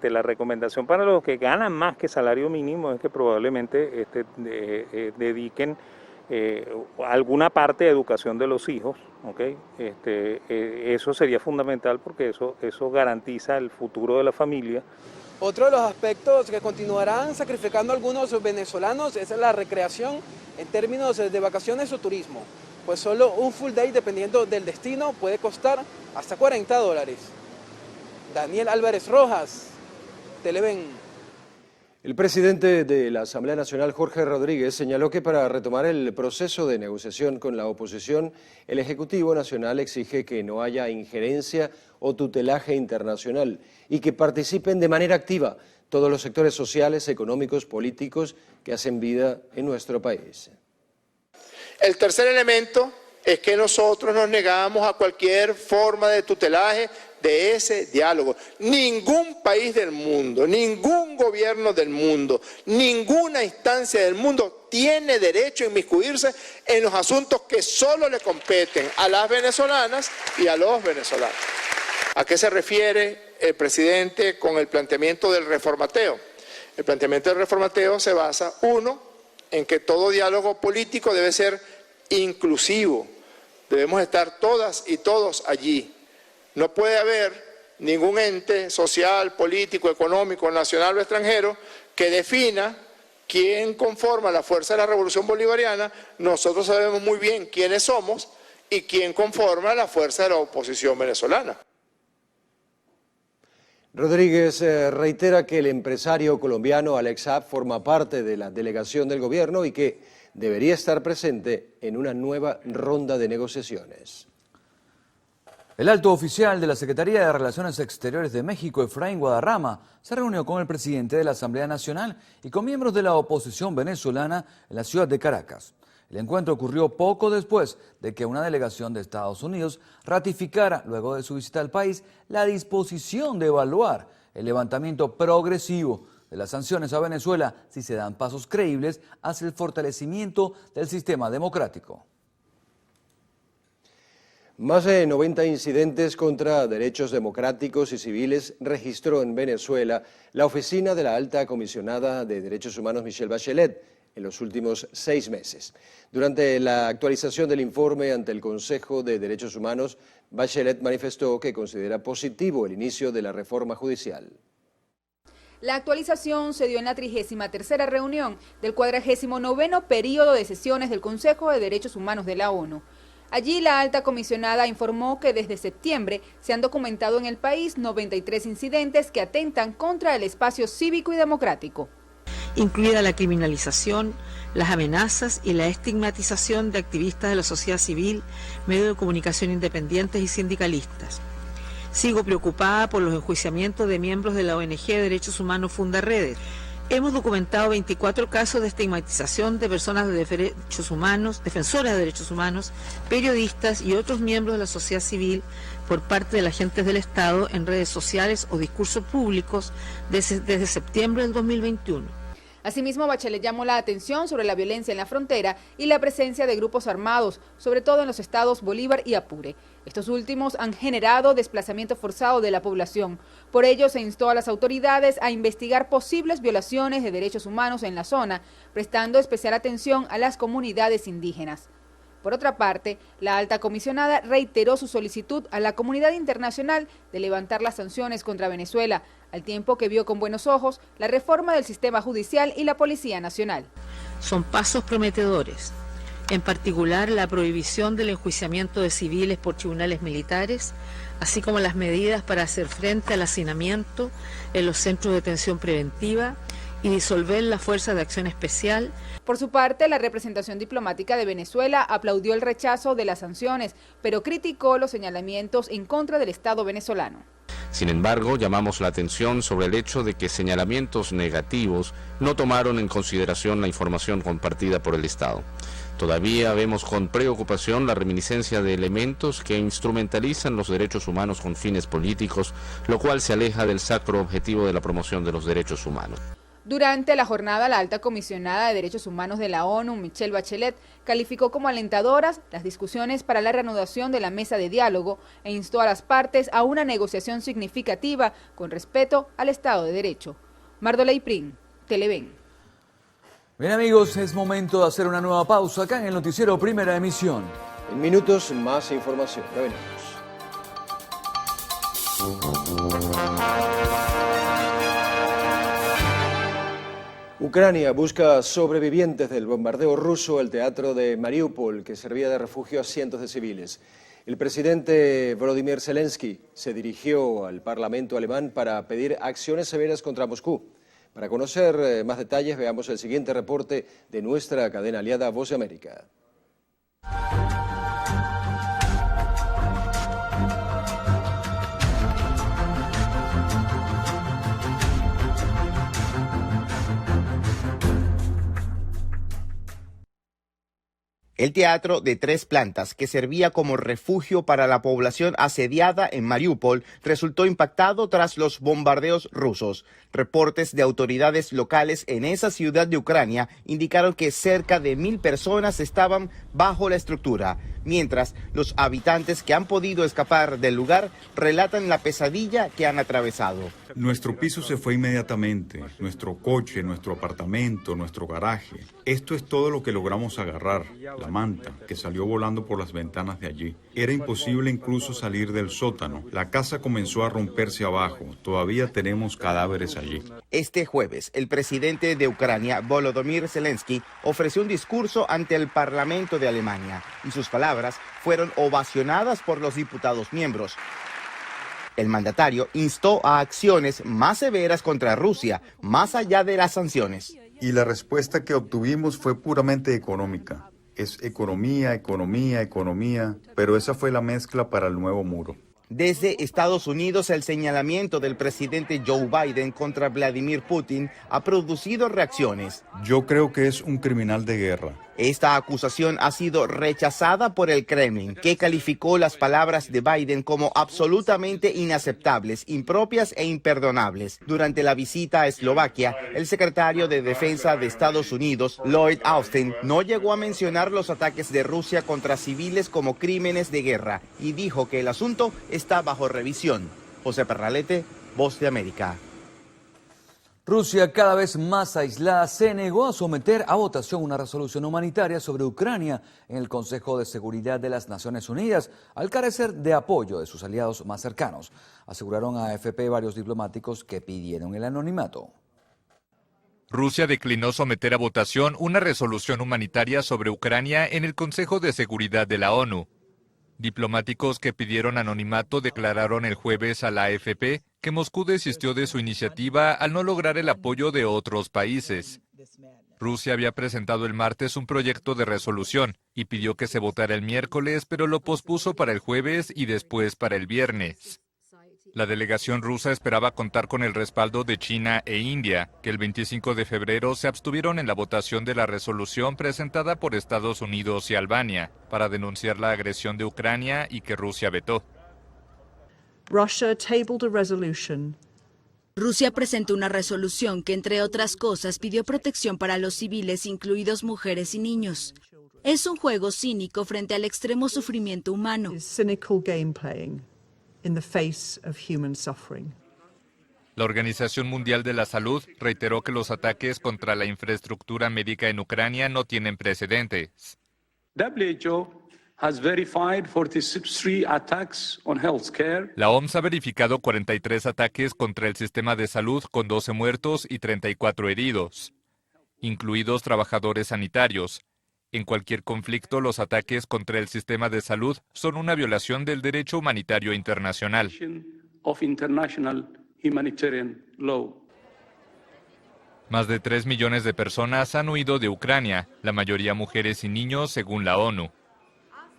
La recomendación para los que ganan más que salario mínimo es que probablemente dediquen alguna parte de educación de los hijos, ¿okay? Eso sería fundamental porque eso garantiza el futuro de la familia. Otro de los aspectos que continuarán sacrificando algunos venezolanos es la recreación en términos de vacaciones o turismo, pues solo un full day, dependiendo del destino, puede costar hasta $40. Daniel Álvarez Rojas, Televen. El presidente de la Asamblea Nacional, Jorge Rodríguez, señaló que para retomar el proceso de negociación con la oposición, el Ejecutivo Nacional exige que no haya injerencia o tutelaje internacional y que participen de manera activa todos los sectores sociales, económicos, políticos que hacen vida en nuestro país. El tercer elemento es que nosotros nos negamos a cualquier forma de tutelaje de ese diálogo. Ningún país del mundo, ningún gobierno del mundo, ninguna instancia del mundo tiene derecho a inmiscuirse en los asuntos que solo le competen a las venezolanas y a los venezolanos. ¿A qué se refiere el presidente con el planteamiento del reformateo? El planteamiento del reformateo se basa, uno, en que todo diálogo político debe ser inclusivo. Debemos estar todas y todos allí. No puede haber ningún ente social, político, económico, nacional o extranjero que defina quién conforma la fuerza de la Revolución Bolivariana. Nosotros sabemos muy bien quiénes somos y quién conforma la fuerza de la oposición venezolana. Rodríguez reitera que el empresario colombiano Alex Saab forma parte de la delegación del gobierno y que debería estar presente en una nueva ronda de negociaciones. El alto oficial de la Secretaría de Relaciones Exteriores de México, Efraín Guadarrama, se reunió con el presidente de la Asamblea Nacional y con miembros de la oposición venezolana en la ciudad de Caracas. El encuentro ocurrió poco después de que una delegación de Estados Unidos ratificara, luego de su visita al país, la disposición de evaluar el levantamiento progresivo de las sanciones a Venezuela si se dan pasos creíbles hacia el fortalecimiento del sistema democrático. Más de 90 incidentes contra derechos democráticos y civiles registró en Venezuela la oficina de la alta comisionada de Derechos Humanos Michelle Bachelet en los últimos 6 meses. Durante la actualización del informe ante el Consejo de Derechos Humanos, Bachelet manifestó que considera positivo el inicio de la reforma judicial. La actualización se dio en la 33ª reunión del 49º período de sesiones del Consejo de Derechos Humanos de la ONU. Allí la alta comisionada informó que desde septiembre se han documentado en el país 93 incidentes que atentan contra el espacio cívico y democrático. Incluida la criminalización, las amenazas y la estigmatización de activistas de la sociedad civil, medios de comunicación independientes y sindicalistas. Sigo preocupada por los enjuiciamientos de miembros de la ONG de Derechos Humanos Fundaredes. Hemos documentado 24 casos de estigmatización de personas de derechos humanos, defensoras de derechos humanos, periodistas y otros miembros de la sociedad civil por parte de agentes del Estado en redes sociales o discursos públicos desde septiembre del 2021. Asimismo, Bachelet llamó la atención sobre la violencia en la frontera y la presencia de grupos armados, sobre todo en los estados Bolívar y Apure. Estos últimos han generado desplazamiento forzado de la población. Por ello, se instó a las autoridades a investigar posibles violaciones de derechos humanos en la zona, prestando especial atención a las comunidades indígenas. Por otra parte, la alta comisionada reiteró su solicitud a la comunidad internacional de levantar las sanciones contra Venezuela, al tiempo que vio con buenos ojos la reforma del sistema judicial y la Policía Nacional. Son pasos prometedores, en particular la prohibición del enjuiciamiento de civiles por tribunales militares, así como las medidas para hacer frente al hacinamiento en los centros de detención preventiva y disolver la Fuerza de Acción Especial. Por su parte, la representación diplomática de Venezuela aplaudió el rechazo de las sanciones, pero criticó los señalamientos en contra del Estado venezolano. Sin embargo, llamamos la atención sobre el hecho de que señalamientos negativos no tomaron en consideración la información compartida por el Estado. Todavía vemos con preocupación la reminiscencia de elementos que instrumentalizan los derechos humanos con fines políticos, lo cual se aleja del sacro objetivo de la promoción de los derechos humanos. Durante la jornada, la alta comisionada de Derechos Humanos de la ONU, Michelle Bachelet, calificó como alentadoras las discusiones para la reanudación de la mesa de diálogo e instó a las partes a una negociación significativa con respeto al Estado de Derecho. Mardoley Prin, Televen. Bien amigos, es momento de hacer una nueva pausa acá en el noticiero Primera Emisión. En minutos más información. Ya venimos. Ucrania busca sobrevivientes del bombardeo ruso al teatro de Mariupol, que servía de refugio a cientos de civiles. El presidente Volodymyr Zelensky se dirigió al Parlamento alemán para pedir acciones severas contra Moscú. Para conocer más detalles, veamos el siguiente reporte de nuestra cadena aliada Voz de América. El teatro de 3 plantas, que servía como refugio para la población asediada en Mariupol, resultó impactado tras los bombardeos rusos. Reportes de autoridades locales en esa ciudad de Ucrania indicaron que cerca de 1.000 personas estaban bajo la estructura, mientras los habitantes que han podido escapar del lugar relatan la pesadilla que han atravesado. Nuestro piso se fue inmediatamente, nuestro coche, nuestro apartamento, nuestro garaje. Esto es todo lo que logramos agarrar, la manta, que salió volando por las ventanas de allí. Era imposible incluso salir del sótano. La casa comenzó a romperse abajo. Todavía tenemos cadáveres allí. Este jueves, el presidente de Ucrania, Volodymyr Zelensky, ofreció un discurso ante el Parlamento de Alemania y sus palabras fueron ovacionadas por los diputados miembros. El mandatario instó a acciones más severas contra Rusia, más allá de las sanciones. Y la respuesta que obtuvimos fue puramente económica. Es economía, economía, economía, pero esa fue la mezcla para el nuevo muro. Desde Estados Unidos, el señalamiento del presidente Joe Biden contra Vladimir Putin ha producido reacciones. Yo creo que es un criminal de guerra. Esta acusación ha sido rechazada por el Kremlin, que calificó las palabras de Biden como absolutamente inaceptables, impropias e imperdonables. Durante la visita a Eslovaquia, el secretario de Defensa de Estados Unidos, Lloyd Austin, no llegó a mencionar los ataques de Rusia contra civiles como crímenes de guerra y dijo que el asunto está bajo revisión. José Perralete, Voz de América. Rusia, cada vez más aislada, se negó a someter a votación una resolución humanitaria sobre Ucrania en el Consejo de Seguridad de las Naciones Unidas, al carecer de apoyo de sus aliados más cercanos. Aseguraron a AFP varios diplomáticos que pidieron el anonimato. Rusia declinó someter a votación una resolución humanitaria sobre Ucrania en el Consejo de Seguridad de la ONU. Diplomáticos que pidieron anonimato declararon el jueves a la AFP que Moscú desistió de su iniciativa al no lograr el apoyo de otros países. Rusia había presentado el martes un proyecto de resolución y pidió que se votara el miércoles, pero lo pospuso para el jueves y después para el viernes. La delegación rusa esperaba contar con el respaldo de China e India, que el 25 de febrero se abstuvieron en la votación de la resolución presentada por Estados Unidos y Albania para denunciar la agresión de Ucrania y que Rusia vetó. Rusia presentó una resolución que, entre otras cosas, pidió protección para los civiles, incluidos mujeres y niños. Es un juego cínico frente al extremo sufrimiento humano. La Organización Mundial de la Salud reiteró que los ataques contra la infraestructura médica en Ucrania no tienen precedentes. La OMS ha verificado 43 ataques contra el sistema de salud con 12 muertos y 34 heridos, incluidos trabajadores sanitarios. En cualquier conflicto, los ataques contra el sistema de salud son una violación del derecho humanitario internacional. Más de 3 millones de personas han huido de Ucrania, la mayoría mujeres y niños, según la ONU.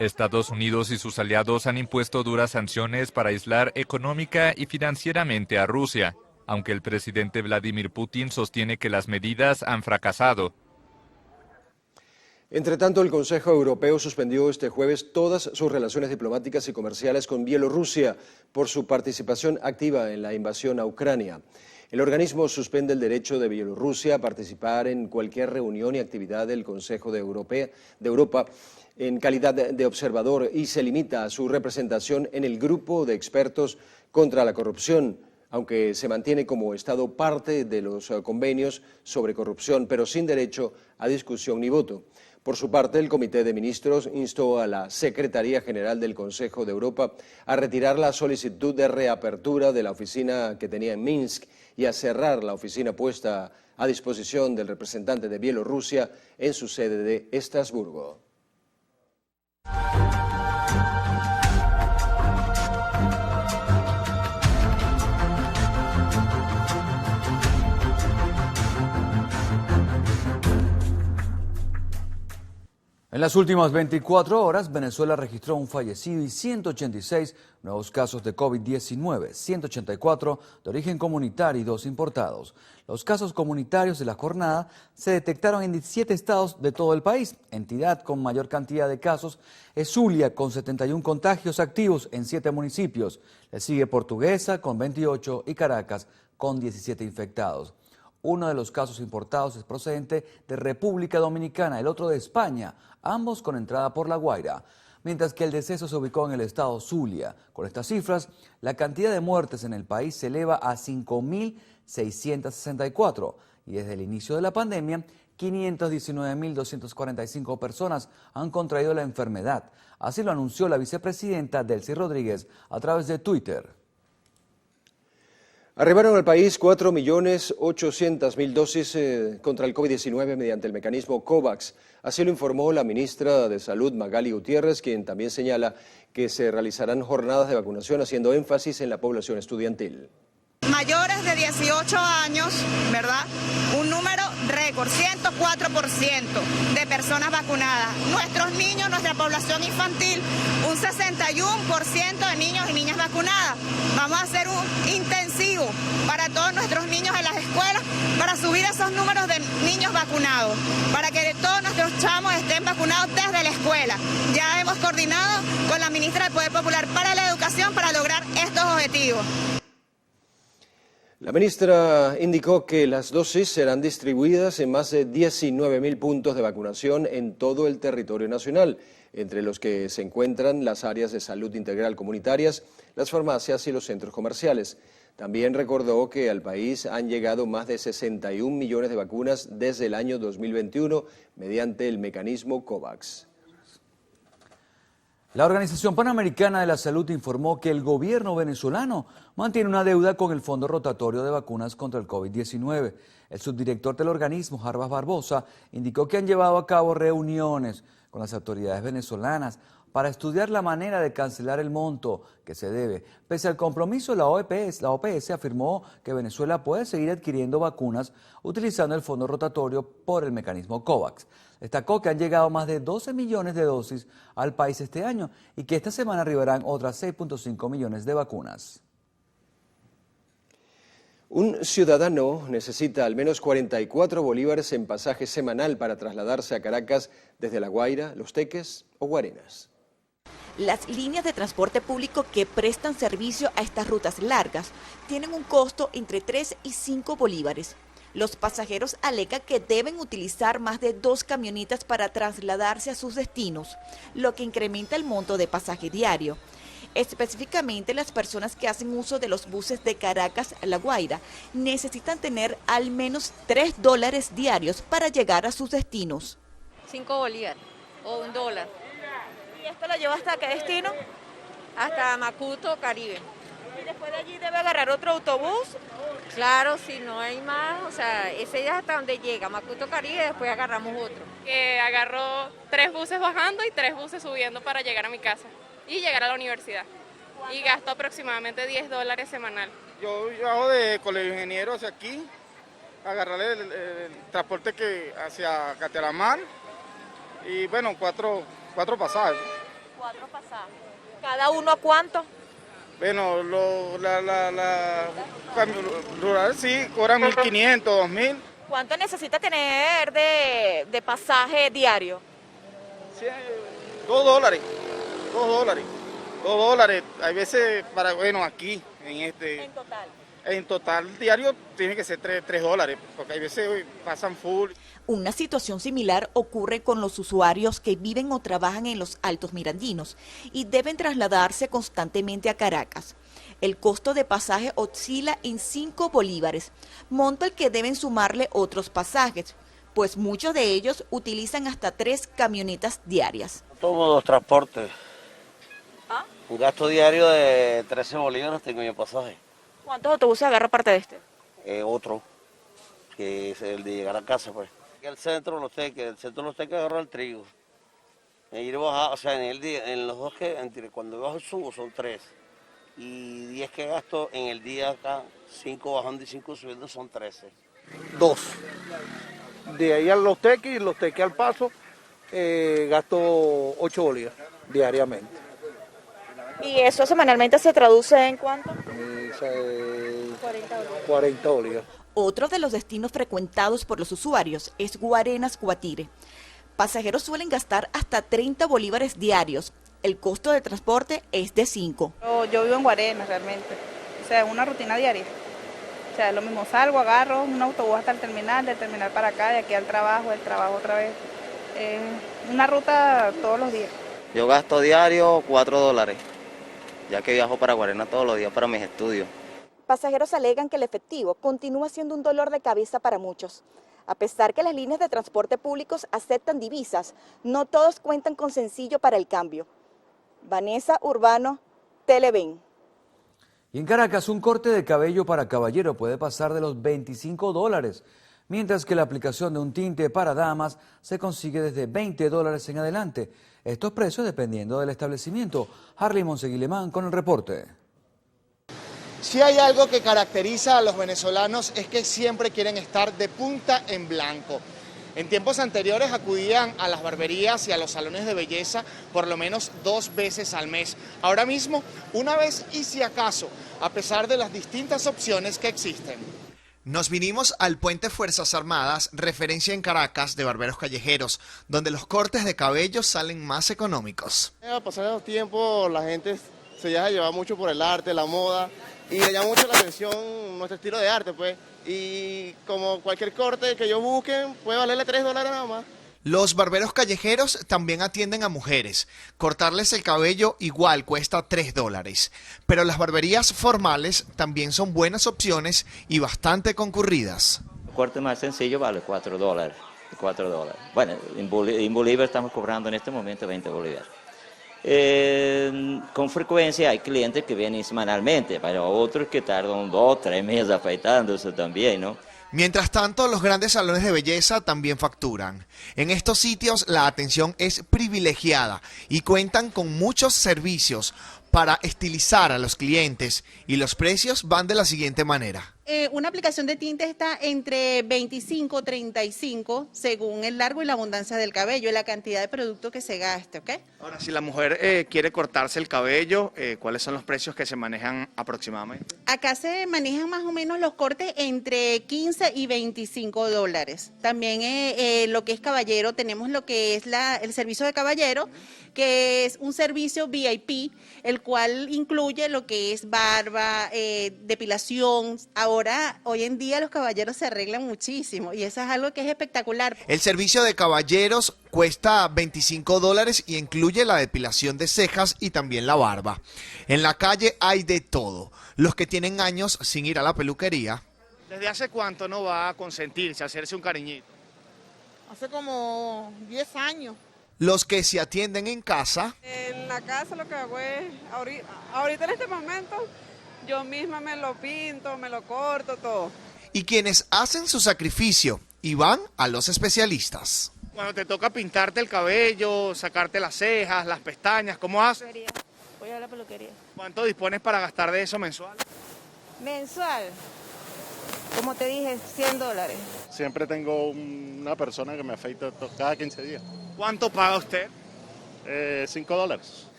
Estados Unidos y sus aliados han impuesto duras sanciones para aislar económica y financieramente a Rusia, aunque el presidente Vladimir Putin sostiene que las medidas han fracasado. Entre tanto, el Consejo Europeo suspendió este jueves todas sus relaciones diplomáticas y comerciales con Bielorrusia por su participación activa en la invasión a Ucrania. El organismo suspende el derecho de Bielorrusia a participar en cualquier reunión y actividad del Consejo de Europa en calidad de observador y se limita a su representación en el grupo de expertos contra la corrupción, aunque se mantiene como Estado parte de los convenios sobre corrupción, pero sin derecho a discusión ni voto. Por su parte, el Comité de Ministros instó a la Secretaría General del Consejo de Europa a retirar la solicitud de reapertura de la oficina que tenía en Minsk y a cerrar la oficina puesta a disposición del representante de Bielorrusia en su sede de Estrasburgo. En las últimas 24 horas, Venezuela registró un fallecido y 186 nuevos casos de COVID-19, 184 de origen comunitario y 2 importados. Los casos comunitarios de la jornada se detectaron en 17 estados de todo el país. Entidad con mayor cantidad de casos es Zulia, con 71 contagios activos en 7 municipios. Le sigue Portuguesa, con 28, y Caracas, con 17 infectados. Uno de los casos importados es procedente de República Dominicana, el otro de España, ambos con entrada por La Guaira, mientras que el deceso se ubicó en el estado Zulia. Con estas cifras, la cantidad de muertes en el país se eleva a 5.664 y desde el inicio de la pandemia, 519.245 personas han contraído la enfermedad. Así lo anunció la vicepresidenta Delcy Rodríguez a través de Twitter. Arribaron al país 4.800.000 dosis contra el COVID-19 mediante el mecanismo COVAX. Así lo informó la ministra de Salud, Magali Gutiérrez, quien también señala que se realizarán jornadas de vacunación haciendo énfasis en la población estudiantil. Mayores de 18 años, ¿verdad? Un número récord, 104% de personas vacunadas. Nuestros niños, nuestra población infantil, un 61% de niños y niñas vacunadas. Vamos a hacer un intensivo para todos nuestros niños en las escuelas para subir esos números de niños vacunados, para que todos nuestros chamos estén vacunados desde la escuela. Ya hemos coordinado con la ministra del Poder Popular para la Educación para lograr estos objetivos. La ministra indicó que las dosis serán distribuidas en más de 19.000 puntos de vacunación en todo el territorio nacional, entre los que se encuentran las áreas de salud integral comunitarias, las farmacias y los centros comerciales. También recordó que al país han llegado más de 61 millones de vacunas desde el año 2021 mediante el mecanismo COVAX. La Organización Panamericana de la Salud informó que el gobierno venezolano mantiene una deuda con el Fondo Rotatorio de Vacunas contra el COVID-19. El subdirector del organismo, Jarbas Barbosa, indicó que han llevado a cabo reuniones con las autoridades venezolanas para estudiar la manera de cancelar el monto que se debe. Pese al compromiso, la OPS afirmó que Venezuela puede seguir adquiriendo vacunas utilizando el fondo rotatorio por el mecanismo COVAX. Destacó que han llegado más de 12 millones de dosis al país este año y que esta semana arribarán otras 6.5 millones de vacunas. Un ciudadano necesita al menos 44 bolívares en pasaje semanal para trasladarse a Caracas desde La Guaira, Los Teques o Guarenas. Las líneas de transporte público que prestan servicio a estas rutas largas tienen un costo entre 3 y 5 bolívares. Los pasajeros alegan que deben utilizar más de 2 camionetas para trasladarse a sus destinos, lo que incrementa el monto de pasaje diario. Específicamente, las personas que hacen uso de los buses de Caracas a La Guaira necesitan tener al menos $3 diarios para llegar a sus destinos. 5 bolívares o $1. ¿Y esto lo lleva hasta qué destino? Hasta Macuto, Caribe. ¿Y después de allí debe agarrar otro autobús? Claro, si no hay más, o sea, ese ya es hasta donde llega, Macuto, Caribe, después agarramos otro. Agarro 3 buses bajando y 3 buses subiendo para llegar a mi casa y llegar a la universidad. Y gasto aproximadamente $10 semanal. Yo hago de colegio ingeniero hacia aquí, agarrarle el transporte hacia Cateramar y bueno, cuatro pasajes. 4 pasajes. ¿Cada uno a cuánto? Bueno, rural sí, cobran 1.500, 2.000. ¿Cuánto necesita tener de pasaje diario? Sí, $2. $2. Hay veces aquí, en total. En total diario tiene que ser $3, porque hay veces pasan full. Una situación similar ocurre con los usuarios que viven o trabajan en los Altos Mirandinos y deben trasladarse constantemente a Caracas. El costo de pasaje oscila en 5 bolívares, monto al que deben sumarle otros pasajes, pues muchos de ellos utilizan hasta 3 camionetas diarias. Tomo 2 transportes. ¿Ah? Un gasto diario de 13 bolívares tengo mi pasaje. ¿Cuántos autobuses agarra aparte de este? Otro, que es el de llegar a casa, pues. El centro de Los Teques agarra el trigo. Ir bajar, o sea, en los dos cuando bajo subo son 3. Y 10 que gasto en el día acá, 5 bajando y 5 subiendo son 13. 2. De ahí a Los Teques y Los Teques al Paso gasto 8 bolívares diariamente. ¿Y eso semanalmente se traduce en cuánto? 40 bolívares. Otro de los destinos frecuentados por los usuarios es Guarenas, Guatire. Pasajeros suelen gastar hasta 30 bolívares diarios. El costo de transporte es de 5. Yo vivo en Guarenas realmente, o sea, una rutina diaria. O sea, lo mismo salgo, agarro un autobús hasta el terminal, del terminal para acá, de aquí al trabajo, del trabajo otra vez. Una ruta todos los días. Yo gasto diario $4, ya que viajo para Guarenas todos los días para mis estudios. Pasajeros alegan que el efectivo continúa siendo un dolor de cabeza para muchos. A pesar que las líneas de transporte públicos aceptan divisas, no todos cuentan con sencillo para el cambio. Vanessa Urbano, Televen. Y en Caracas, un corte de cabello para caballero puede pasar de los $25, mientras que la aplicación de un tinte para damas se consigue desde $20 en adelante. Estos precios dependiendo del establecimiento. Harley Monseguilemán con el reporte. Si hay algo que caracteriza a los venezolanos es que siempre quieren estar de punta en blanco. En tiempos anteriores acudían a las barberías y a los salones de belleza por lo menos 2 veces al mes. Ahora mismo, una vez y si acaso, a pesar de las distintas opciones que existen. Nos vinimos al Puente Fuerzas Armadas, referencia en Caracas de barberos callejeros, donde los cortes de cabello salen más económicos. A pasar los tiempos, la gente se deja llevar mucho por el arte, la moda, y le llama mucho la atención nuestro estilo de arte, pues. Y como cualquier corte que ellos busquen, puede valerle $3 nada más. Los barberos callejeros también atienden a mujeres. Cortarles el cabello igual cuesta $3. Pero las barberías formales también son buenas opciones y bastante concurridas. El corte más sencillo vale $4. Bueno, en Bolívar estamos cobrando en este momento 20 bolívares. Con frecuencia hay clientes que vienen semanalmente, pero otros que tardan 2 o 3 meses afeitándose también, ¿no? Mientras tanto, los grandes salones de belleza también facturan. En estos sitios la atención es privilegiada y cuentan con muchos servicios para estilizar a los clientes y los precios van de la siguiente manera. Una aplicación de tinte está entre 25 y 35 según el largo y la abundancia del cabello y la cantidad de producto que se gaste, ¿ok? Ahora, si la mujer quiere cortarse el cabello, ¿cuáles son los precios que se manejan aproximadamente? Acá se manejan más o menos los cortes entre 15 y $25. También lo que es caballero, tenemos lo que es el servicio de caballero, que es un servicio VIP, el cual incluye lo que es barba, depilación. Ahora, hoy en día los caballeros se arreglan muchísimo y eso es algo que es espectacular. El servicio de caballeros cuesta $25 y incluye la depilación de cejas y también la barba. En la calle hay de todo. Los que tienen años sin ir a la peluquería. ¿Desde hace cuánto no va a consentirse, a hacerse un cariñito? Hace como 10 años. Los que se atienden en casa. En la casa lo que hago es, ahorita en este momento, yo misma me lo pinto, me lo corto, todo. Y quienes hacen su sacrificio y van a los especialistas. Cuando te toca pintarte el cabello, sacarte las cejas, las pestañas, ¿cómo haces? Voy a la peluquería. ¿Cuánto dispones para gastar de eso mensual? Mensual, como te dije, $100. Siempre tengo una persona que me afeita cada 15 días. ¿Cuánto paga usted? $5.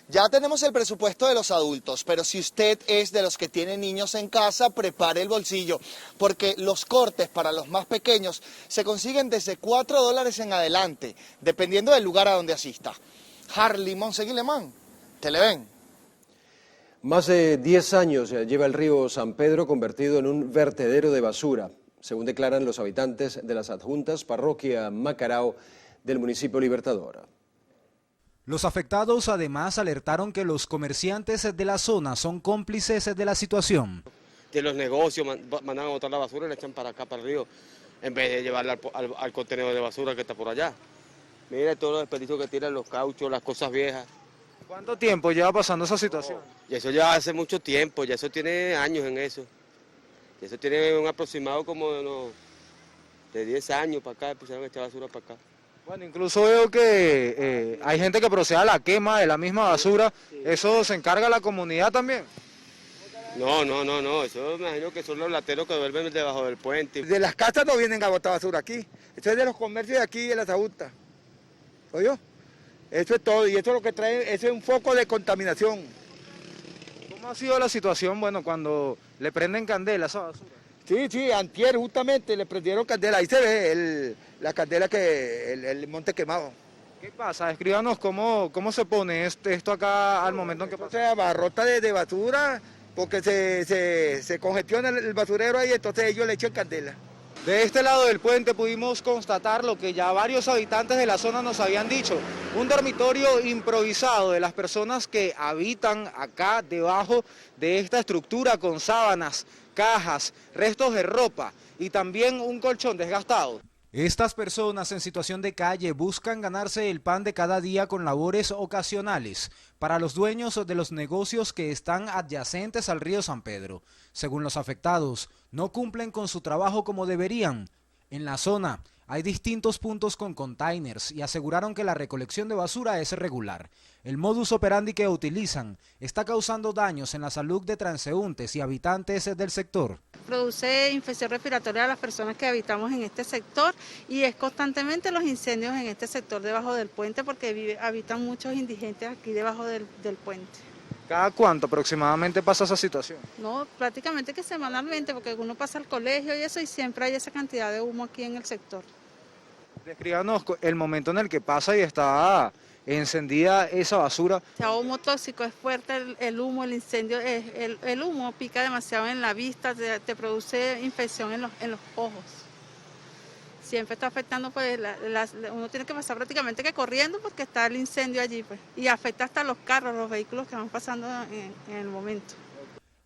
Ya tenemos el presupuesto de los adultos, pero si usted es de los que tiene niños en casa, prepare el bolsillo, porque los cortes para los más pequeños se consiguen desde $4 en adelante, dependiendo del lugar a donde asista. Harley Monseguilemán, Televen. Más de 10 años lleva el río San Pedro convertido en un vertedero de basura, según declaran los habitantes de las adjuntas parroquia Macarao del municipio Libertador. Los afectados además alertaron que los comerciantes de la zona son cómplices de la situación. De los negocios mandan a botar la basura y la echan para acá, para el río, en vez de llevarla al contenedor de basura que está por allá. Mira todos los desperdicios que tiran, los cauchos, las cosas viejas. ¿Cuánto tiempo lleva pasando esa situación? Y eso ya hace mucho tiempo, ya eso tiene años en eso. Y eso tiene un aproximado como de 10 años para acá, empezaron a echar basura para acá. Bueno, incluso veo que hay gente que procede a la quema de la misma basura. ¿Eso se encarga la comunidad también? No, eso me imagino que son los lateros que duermen debajo del puente. De las casas no vienen a botar basura aquí, esto es de los comercios de aquí de la adjuntas. ¿Oyó? Eso es todo, y eso es lo que trae, eso es un foco de contaminación. ¿Cómo ha sido la situación, bueno, cuando le prenden candela a esa basura? Sí, antier justamente le prendieron candela, ahí se ve la candela el monte quemado. ¿Qué pasa? Escríbanos cómo se pone esto acá al momento en que pasa. O sea, abarrota de basura, porque se congestiona el basurero ahí, entonces ellos le echan candela. De este lado del puente pudimos constatar lo que ya varios habitantes de la zona nos habían dicho, un dormitorio improvisado de las personas que habitan acá debajo de esta estructura con sábanas, cajas, restos de ropa y también un colchón desgastado. Estas personas en situación de calle buscan ganarse el pan de cada día con labores ocasionales para los dueños de los negocios que están adyacentes al río San Pedro. Según los afectados, no cumplen con su trabajo como deberían. En la zona hay distintos puntos con containers y aseguraron que la recolección de basura es regular. El modus operandi que utilizan está causando daños en la salud de transeúntes y habitantes del sector. Produce infección respiratoria a las personas que habitamos en este sector y es constantemente los incendios en este sector debajo del puente porque habitan muchos indigentes aquí debajo del puente. ¿Cada cuánto aproximadamente pasa esa situación? No, prácticamente que semanalmente porque uno pasa al colegio y eso y siempre hay esa cantidad de humo aquí en el sector. Descríbanos el momento en el que pasa y está encendida esa basura. El humo tóxico es fuerte, el humo, el incendio, el humo pica demasiado en la vista, te produce infección en los ojos. siempre está afectando, pues uno tiene que pasar prácticamente que corriendo porque está el incendio allí, pues, y afecta hasta los carros, los vehículos que van pasando en el momento.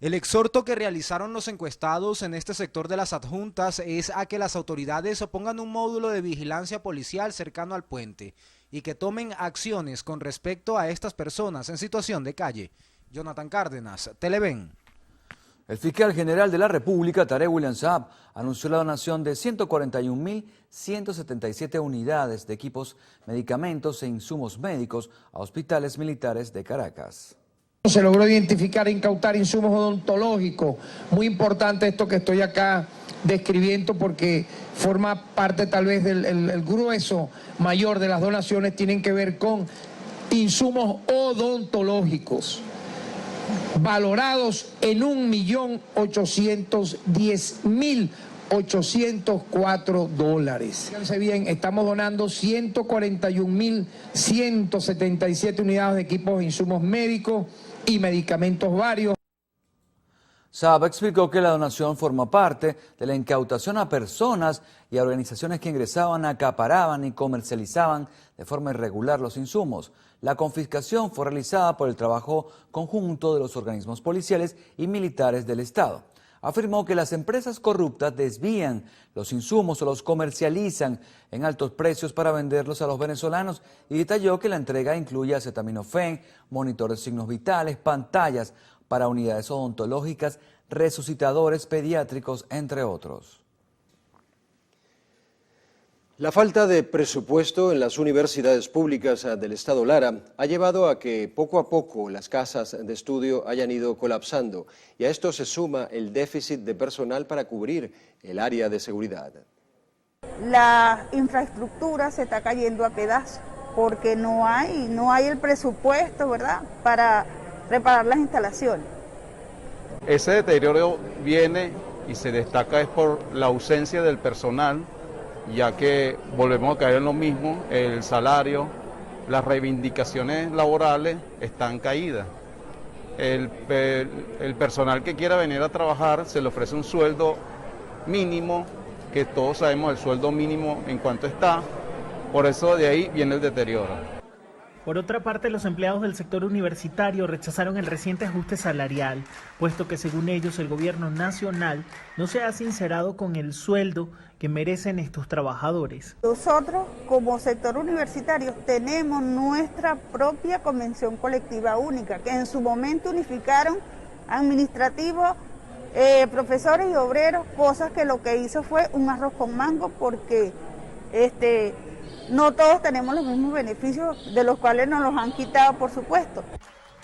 El exhorto que realizaron los encuestados en este sector de las adjuntas es a que las autoridades pongan un módulo de vigilancia policial cercano al puente y que tomen acciones con respecto a estas personas en situación de calle. Jonathan Cárdenas, Televen. El fiscal general de la República, Tarek William Saab, anunció la donación de 141.177 unidades de equipos, medicamentos e insumos médicos a hospitales militares de Caracas. Se logró identificar e incautar insumos odontológicos. Muy importante esto que estoy acá describiendo porque forma parte tal vez del grueso mayor de las donaciones, tienen que ver con insumos odontológicos valorados en 1.810.804 dólares. Fíjense bien, estamos donando 141.177 unidades de equipos e insumos médicos y medicamentos varios. Saab explicó que la donación forma parte de la incautación a personas y a organizaciones que ingresaban, acaparaban y comercializaban de forma irregular los insumos. La confiscación fue realizada por el trabajo conjunto de los organismos policiales y militares del Estado. Afirmó que las empresas corruptas desvían los insumos o los comercializan en altos precios para venderlos a los venezolanos y detalló que la entrega incluye acetaminofén, monitor de signos vitales, pantallas para unidades odontológicas, resucitadores pediátricos, entre otros. La falta de presupuesto en las universidades públicas del Estado Lara ha llevado a que poco a poco las casas de estudio hayan ido colapsando y a esto se suma el déficit de personal para cubrir el área de seguridad. La infraestructura se está cayendo a pedazos porque no hay el presupuesto, ¿verdad?, para reparar las instalaciones. Ese deterioro viene y se destaca es por la ausencia del personal, ya que volvemos a caer en lo mismo, el salario, las reivindicaciones laborales están caídas. El personal que quiera venir a trabajar se le ofrece un sueldo mínimo, que todos sabemos el sueldo mínimo en cuanto está, por eso de ahí viene el deterioro. Por otra parte, los empleados del sector universitario rechazaron el reciente ajuste salarial, puesto que según ellos el gobierno nacional no se ha sincerado con el sueldo que merecen estos trabajadores. Nosotros, como sector universitario, tenemos nuestra propia convención colectiva única, que en su momento unificaron administrativos, profesores y obreros, cosas que lo que hizo fue un arroz con mango, porque no todos tenemos los mismos beneficios, de los cuales nos los han quitado, por supuesto.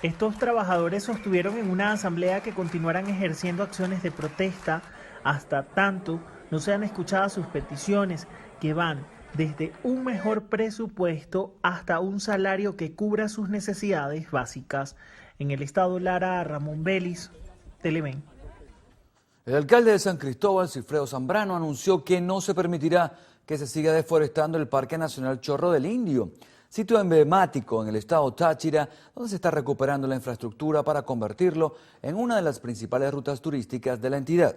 Estos trabajadores sostuvieron en una asamblea que continuarán ejerciendo acciones de protesta hasta tanto no sean escuchadas sus peticiones, que van desde un mejor presupuesto hasta un salario que cubra sus necesidades básicas. En el estado Lara, Ramón Vélez, Televen. El alcalde de San Cristóbal, Silfredo Zambrano, anunció que no se permitirá que se siga deforestando el Parque Nacional Chorro del Indio, sitio emblemático en el estado Táchira, donde se está recuperando la infraestructura para convertirlo en una de las principales rutas turísticas de la entidad.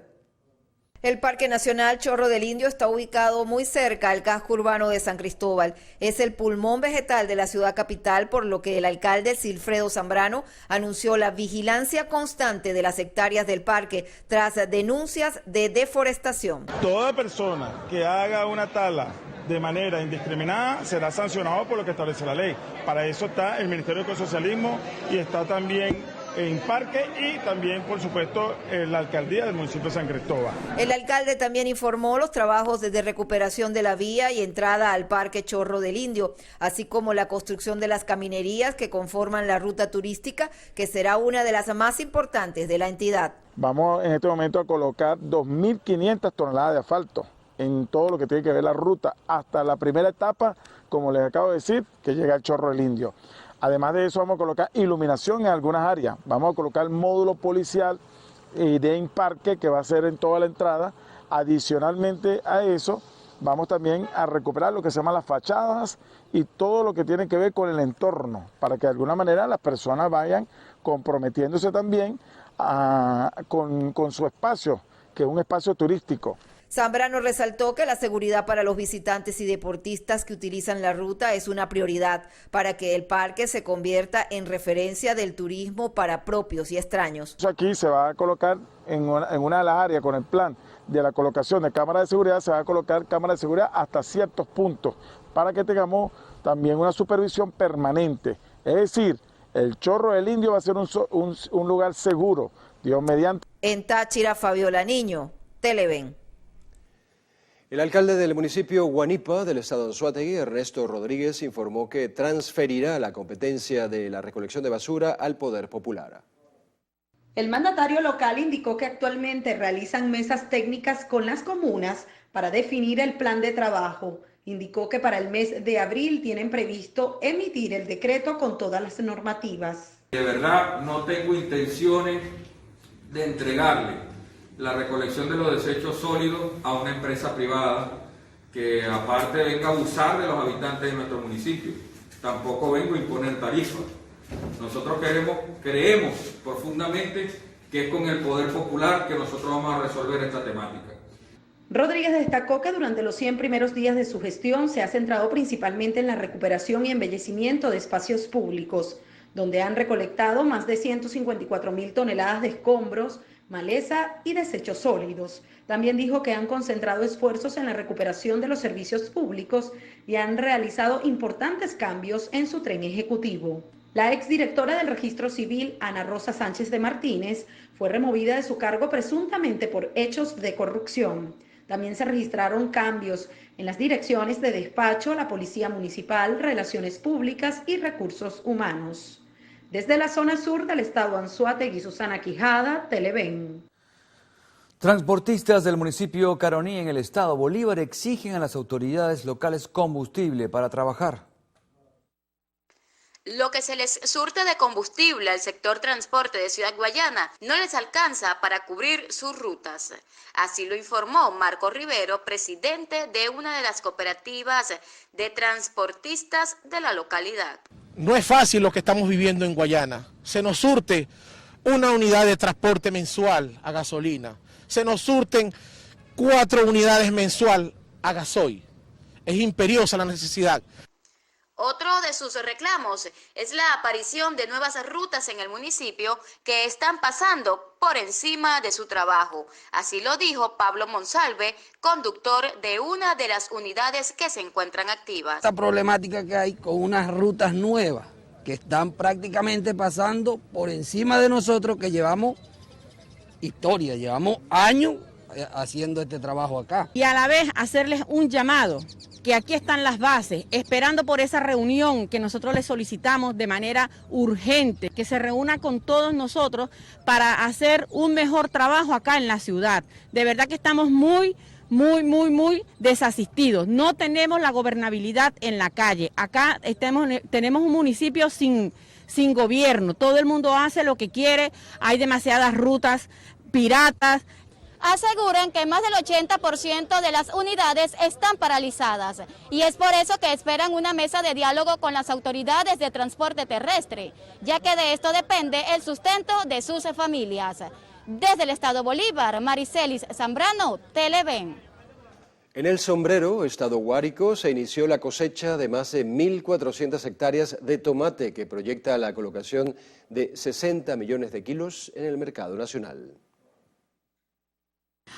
El Parque Nacional Chorro del Indio está ubicado muy cerca al casco urbano de San Cristóbal. Es el pulmón vegetal de la ciudad capital, por lo que el alcalde Silfredo Zambrano anunció la vigilancia constante de las hectáreas del parque tras denuncias de deforestación. Toda persona que haga una tala de manera indiscriminada será sancionado por lo que establece la ley. Para eso está el Ministerio de Ecosocialismo y está también en Parque y también, por supuesto, la alcaldía del municipio de San Cristóbal. El alcalde también informó los trabajos de recuperación de la vía y entrada al Parque Chorro del Indio, así como la construcción de las caminerías que conforman la ruta turística, que será una de las más importantes de la entidad. Vamos en este momento a colocar 2.500 toneladas de asfalto en todo lo que tiene que ver la ruta, hasta la primera etapa, como les acabo de decir, que llega al Chorro del Indio. Además de eso, vamos a colocar iluminación en algunas áreas. Vamos a colocar módulo policial de parque que va a ser en toda la entrada. Adicionalmente a eso, vamos también a recuperar lo que se llama las fachadas y todo lo que tiene que ver con el entorno, para que de alguna manera las personas vayan comprometiéndose también con su espacio, que es un espacio turístico. Zambrano resaltó que la seguridad para los visitantes y deportistas que utilizan la ruta es una prioridad para que el parque se convierta en referencia del turismo para propios y extraños. Aquí se va a colocar en una de las áreas con el plan de la colocación de cámaras de seguridad, se va a colocar cámaras de seguridad hasta ciertos puntos para que tengamos también una supervisión permanente. Es decir, el Chorro del Indio va a ser un lugar seguro, Dios mediante. En Táchira, Fabiola Niño, Televen. El alcalde del municipio Guanipa del estado de Anzoátegui, Ernesto Rodríguez, informó que transferirá la competencia de la recolección de basura al Poder Popular. El mandatario local indicó que actualmente realizan mesas técnicas con las comunas para definir el plan de trabajo. Indicó que para el mes de abril tienen previsto emitir el decreto con todas las normativas. De verdad no tengo intenciones de entregarle la recolección de los desechos sólidos a una empresa privada que aparte venga a abusar de los habitantes de nuestro municipio. Tampoco vengo a imponer tarifas. Nosotros creemos profundamente que es con el Poder Popular que nosotros vamos a resolver esta temática. Rodríguez destacó que durante los 100 primeros días de su gestión se ha centrado principalmente en la recuperación y embellecimiento de espacios públicos, donde han recolectado más de 154.000 toneladas de escombros, maleza y desechos sólidos. También dijo que han concentrado esfuerzos en la recuperación de los servicios públicos y han realizado importantes cambios en su tren ejecutivo. La exdirectora del Registro Civil, Ana Rosa Sánchez de Martínez, fue removida de su cargo presuntamente por hechos de corrupción. También se registraron cambios en las direcciones de despacho, la Policía Municipal, Relaciones Públicas y Recursos Humanos. Desde la zona sur del estado Anzoátegui, Susana Quijada, Televen. Transportistas del municipio Caroní en el estado Bolívar exigen a las autoridades locales combustible para trabajar. Lo que se les surte de combustible al sector transporte de Ciudad Guayana no les alcanza para cubrir sus rutas. Así lo informó Marco Rivero, presidente de una de las cooperativas de transportistas de la localidad. No es fácil lo que estamos viviendo en Guayana. Se nos surte una unidad de transporte mensual a gasolina. Se nos surten 4 unidades mensual a gasoil. Es imperiosa la necesidad. Otro de sus reclamos es la aparición de nuevas rutas en el municipio que están pasando por encima de su trabajo. Así lo dijo Pablo Monsalve, conductor de una de las unidades que se encuentran activas. Esta problemática que hay con unas rutas nuevas que están prácticamente pasando por encima de nosotros, que llevamos historia, llevamos años haciendo este trabajo acá. Y a la vez hacerles un llamado, que aquí están las bases, esperando por esa reunión que nosotros les solicitamos de manera urgente, que se reúna con todos nosotros para hacer un mejor trabajo acá en la ciudad. De verdad que estamos muy desasistidos. No tenemos la gobernabilidad en la calle. Acá tenemos un municipio sin gobierno. Todo el mundo hace lo que quiere. Hay demasiadas rutas piratas. Aseguran que más del 80% de las unidades están paralizadas y es por eso que esperan una mesa de diálogo con las autoridades de transporte terrestre, ya que de esto depende el sustento de sus familias. Desde el estado Bolívar, Maricelis Zambrano, Televen. En El Sombrero, estado Guárico, se inició la cosecha de más de 1.400 hectáreas de tomate que proyecta la colocación de 60 millones de kilos en el mercado nacional.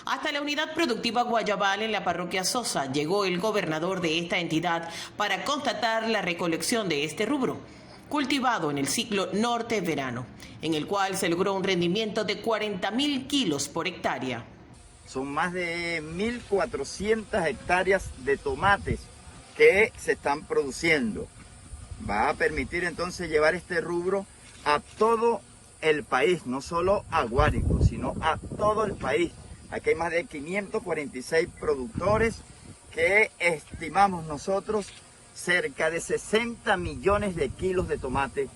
Hasta la unidad productiva Guayabal en la parroquia Sosa llegó el gobernador de esta entidad para constatar la recolección de este rubro, cultivado en el ciclo norte-verano, en el cual se logró un rendimiento de 40.000 kilos por hectárea. Son más de 1.400 hectáreas de tomates que se están produciendo. Va a permitir entonces llevar este rubro a todo el país, no solo a Guárico, sino a todo el país. Aquí hay más de 546 productores que estimamos nosotros cerca de 60 millones de kilos de tomate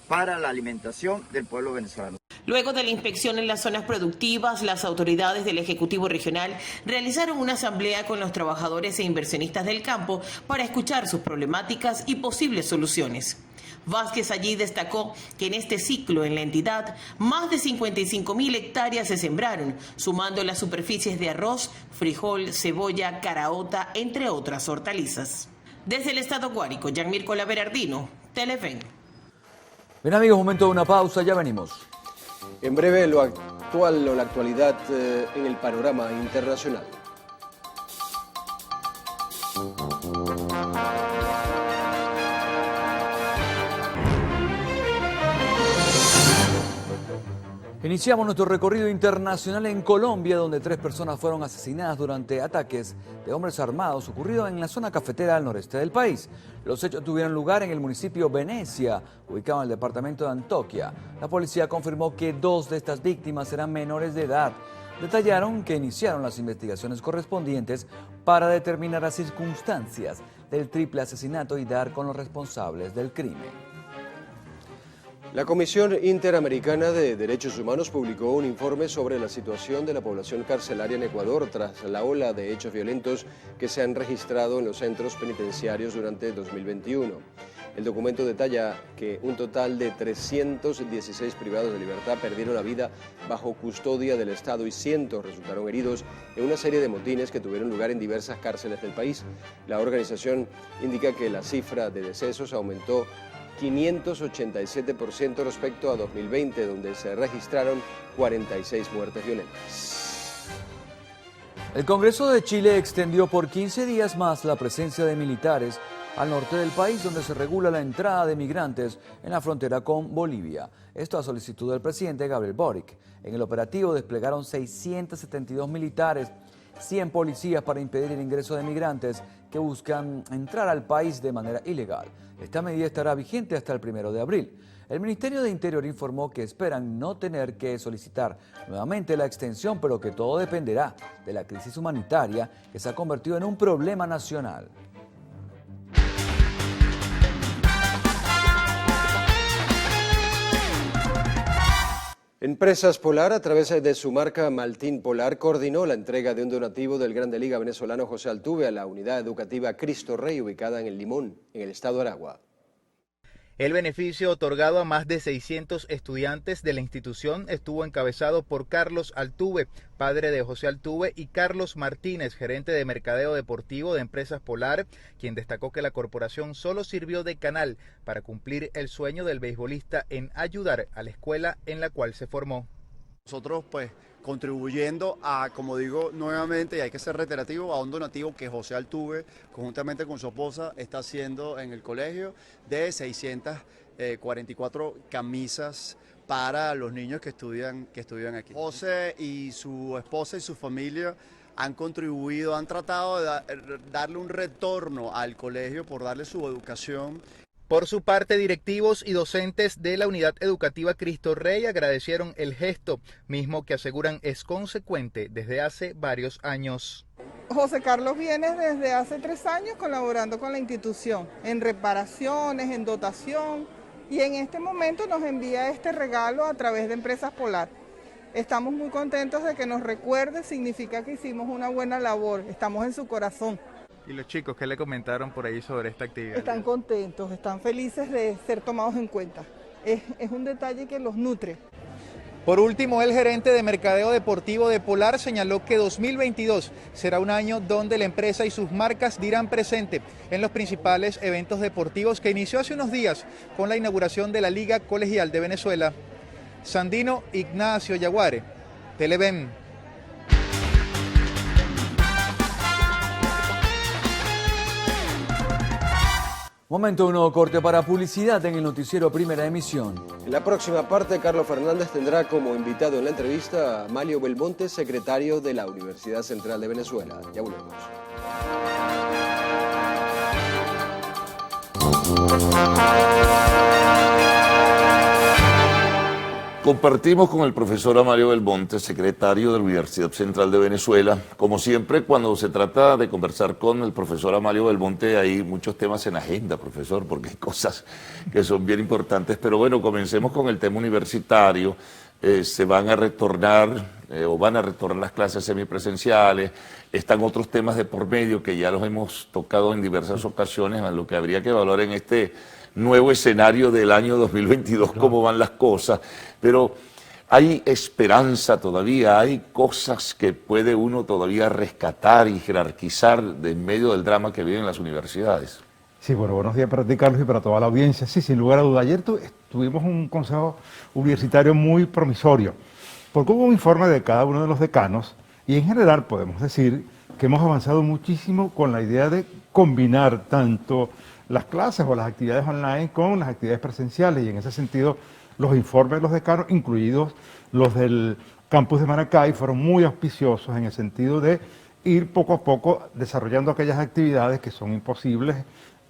para la alimentación del pueblo venezolano. Luego de la inspección en las zonas productivas, las autoridades del Ejecutivo Regional realizaron una asamblea con los trabajadores e inversionistas del campo para escuchar sus problemáticas y posibles soluciones. Vázquez allí destacó que en este ciclo en la entidad más de 55.000 hectáreas se sembraron, sumando las superficies de arroz, frijol, cebolla, caraota, entre otras hortalizas. Desde el estado Guárico, Yanmirko Berardino, Televen. Bien amigos, momento de una pausa, ya venimos. En breve lo actual o la actualidad en el panorama internacional. Iniciamos nuestro recorrido internacional en Colombia, donde 3 personas fueron asesinadas durante ataques de hombres armados ocurridos en la zona cafetera al noreste del país. Los hechos tuvieron lugar en el municipio Venecia, ubicado en el departamento de Antioquia. La policía confirmó que 2 de estas víctimas eran menores de edad. Detallaron que iniciaron las investigaciones correspondientes para determinar las circunstancias del triple asesinato y dar con los responsables del crimen. La Comisión Interamericana de Derechos Humanos publicó un informe sobre la situación de la población carcelaria en Ecuador tras la ola de hechos violentos que se han registrado en los centros penitenciarios durante 2021. El documento detalla que un total de 316 privados de libertad perdieron la vida bajo custodia del Estado y cientos resultaron heridos en una serie de motines que tuvieron lugar en diversas cárceles del país. La organización indica que la cifra de decesos aumentó 587% respecto a 2020, donde se registraron 46 muertes violentas. El Congreso de Chile extendió por 15 días más la presencia de militares al norte del país, donde se regula la entrada de migrantes en la frontera con Bolivia. Esto a solicitud del presidente Gabriel Boric. En el operativo desplegaron 672 militares, 100 policías para impedir el ingreso de migrantes que buscan entrar al país de manera ilegal. Esta medida estará vigente hasta el 1 de abril. El Ministerio de Interior informó que esperan no tener que solicitar nuevamente la extensión, pero que todo dependerá de la crisis humanitaria que se ha convertido en un problema nacional. Empresas Polar, a través de su marca Maltín Polar, coordinó la entrega de un donativo del Grande Liga venezolano José Altuve a la unidad educativa Cristo Rey, ubicada en El Limón, en el estado de Aragua. El beneficio otorgado a más de 600 estudiantes de la institución estuvo encabezado por Carlos Altuve, padre de José Altuve, y Carlos Martínez, gerente de mercadeo deportivo de Empresas Polar, quien destacó que la corporación solo sirvió de canal para cumplir el sueño del beisbolista en ayudar a la escuela en la cual se formó. Nosotros pues contribuyendo a, como digo nuevamente, y hay que ser reiterativo, a un donativo que José Altuve, conjuntamente con su esposa, está haciendo en el colegio de 644 camisas para los niños que estudian aquí. José y su esposa y su familia han contribuido, han tratado de darle un retorno al colegio por darle su educación. Por su parte, directivos y docentes de la unidad educativa Cristo Rey agradecieron el gesto, mismo que aseguran es consecuente desde hace varios años. José Carlos viene desde hace 3 años colaborando con la institución en reparaciones, en dotación, y en este momento nos envía este regalo a través de Empresas Polar. Estamos muy contentos de que nos recuerde, significa que hicimos una buena labor, estamos en su corazón. ¿Y los chicos qué le comentaron por ahí sobre esta actividad? Están contentos, están felices de ser tomados en cuenta. Es un detalle que los nutre. Por último, el gerente de mercadeo deportivo de Polar señaló que 2022 será un año donde la empresa y sus marcas dirán presente en los principales eventos deportivos que inició hace unos días con la inauguración de la Liga Colegial de Venezuela. Sandino Ignacio Yaguare, Televen. Momento de un nuevo corte para publicidad en el noticiero Primera Emisión. En la próxima parte, Carlos Fernández tendrá como invitado en la entrevista a Amalio Belmonte, secretario de la Universidad Central de Venezuela. Ya volvemos. Compartimos con el profesor Amalio Belmonte, secretario de la Universidad Central de Venezuela. Como siempre, cuando se trata de conversar con el profesor Amalio Belmonte, hay muchos temas en agenda, profesor, porque hay cosas que son bien importantes. Pero bueno, comencemos con el tema universitario. Se van a retornar o van a retornar las clases semipresenciales. Están otros temas de por medio que ya los hemos tocado en diversas ocasiones, lo que habría que evaluar en este nuevo escenario del año 2022, cómo van las cosas, pero hay esperanza todavía, hay cosas que puede uno todavía rescatar y jerarquizar en medio del drama que viven las universidades. Sí, bueno, buenos días para ti, Carlos, y para toda la audiencia. Sí, sin lugar a duda. Ayer tuvimos un consejo universitario muy promisorio, porque hubo un informe de cada uno de los decanos y en general podemos decir que hemos avanzado muchísimo con la idea de combinar tanto las clases o las actividades online con las actividades presenciales, y en ese sentido los informes de los decanos, incluidos los del campus de Maracay, fueron muy auspiciosos en el sentido de ir poco a poco desarrollando aquellas actividades que son imposibles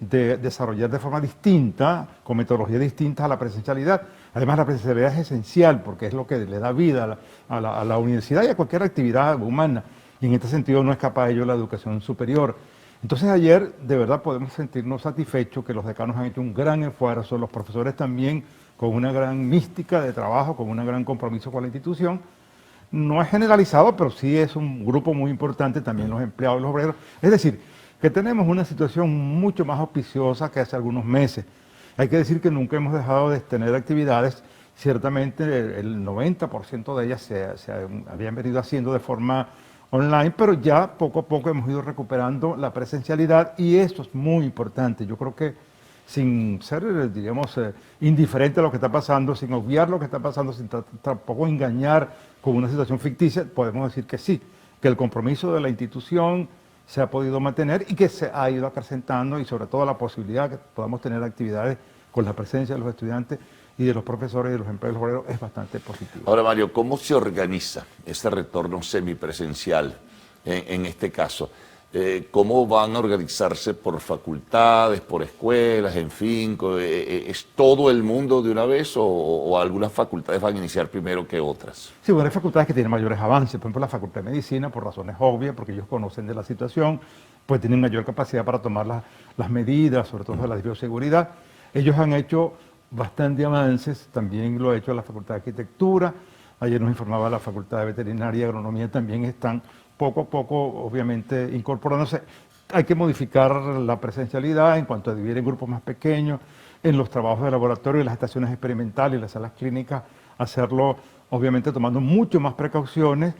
de desarrollar de forma distinta, con metodologías distintas a la presencialidad. Además, la presencialidad es esencial porque es lo que le da vida a la universidad y a cualquier actividad humana, y en este sentido no escapa de ello la educación superior. Entonces ayer de verdad podemos sentirnos satisfechos que los decanos han hecho un gran esfuerzo, los profesores también con una gran mística de trabajo, con un gran compromiso con la institución. No es generalizado, pero sí es un grupo muy importante, también los empleados y los obreros. Es decir, que tenemos una situación mucho más auspiciosa que hace algunos meses. Hay que decir que nunca hemos dejado de tener actividades, ciertamente el 90% de ellas se habían venido haciendo de forma online, pero ya poco a poco hemos ido recuperando la presencialidad y esto es muy importante. Yo creo que sin ser, diríamos, indiferente a lo que está pasando, sin obviar lo que está pasando, sin tampoco engañar con una situación ficticia, podemos decir que sí, que el compromiso de la institución se ha podido mantener y que se ha ido acrecentando, y sobre todo la posibilidad de que podamos tener actividades con la presencia de los estudiantes y de los profesores y de los empleados obreros es bastante positivo. Ahora, Mario, ¿cómo se organiza ese retorno semipresencial en este caso? ¿Cómo van a organizarse por facultades, por escuelas, en fin? ¿Es todo el mundo de una vez o algunas facultades van a iniciar primero que otras? Sí, bueno, hay facultades que tienen mayores avances, por ejemplo la Facultad de Medicina, por razones obvias, porque ellos conocen de la situación, pues tienen mayor capacidad para tomar las medidas, sobre todo de la bioseguridad. Ellos han hecho bastante avances, también lo ha hecho la Facultad de Arquitectura, ayer nos informaba la Facultad de Veterinaria y Agronomía, también están poco a poco, obviamente, incorporándose. Hay que modificar la presencialidad en cuanto a dividir en grupos más pequeños, en los trabajos de laboratorio y las estaciones experimentales y las salas clínicas, hacerlo, obviamente, tomando mucho más precauciones.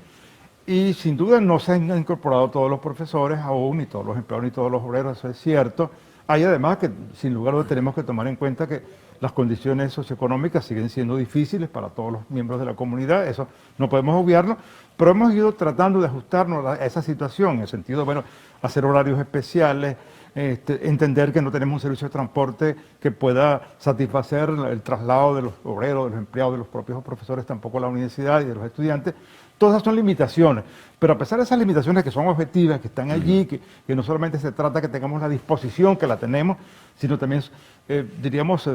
Y sin duda no se han incorporado todos los profesores aún, ni todos los empleados, ni todos los obreros, eso es cierto. Hay además que, sin lugar a dudas, tenemos que tomar en cuenta que las condiciones socioeconómicas siguen siendo difíciles para todos los miembros de la comunidad, eso no podemos obviarlo, pero hemos ido tratando de ajustarnos a esa situación, en el sentido, bueno, hacer horarios especiales, entender que no tenemos un servicio de transporte que pueda satisfacer el traslado de los obreros, de los empleados, de los propios profesores, tampoco la universidad y de los estudiantes. Todas esas son limitaciones, pero a pesar de esas limitaciones que son objetivas, que están allí, que no solamente se trata que tengamos la disposición, que la tenemos, sino también, diríamos,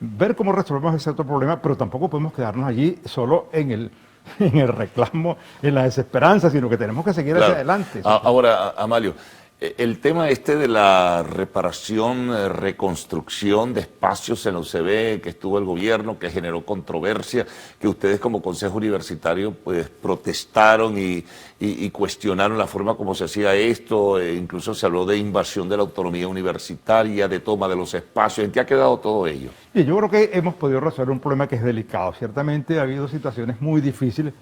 ver cómo resolvemos ese otro problema, pero tampoco podemos quedarnos allí solo en el reclamo, en la desesperanza, sino que tenemos que seguir hacia adelante. Ahora, Amalio, el tema de la reparación, reconstrucción de espacios en los CB, que estuvo el gobierno, que generó controversia, que ustedes como Consejo Universitario pues protestaron y cuestionaron la forma como se hacía esto, incluso se habló de invasión de la autonomía universitaria, de toma de los espacios. ¿En qué ha quedado todo ello? Y yo creo que hemos podido resolver un problema que es delicado. Ciertamente ha habido situaciones muy difíciles,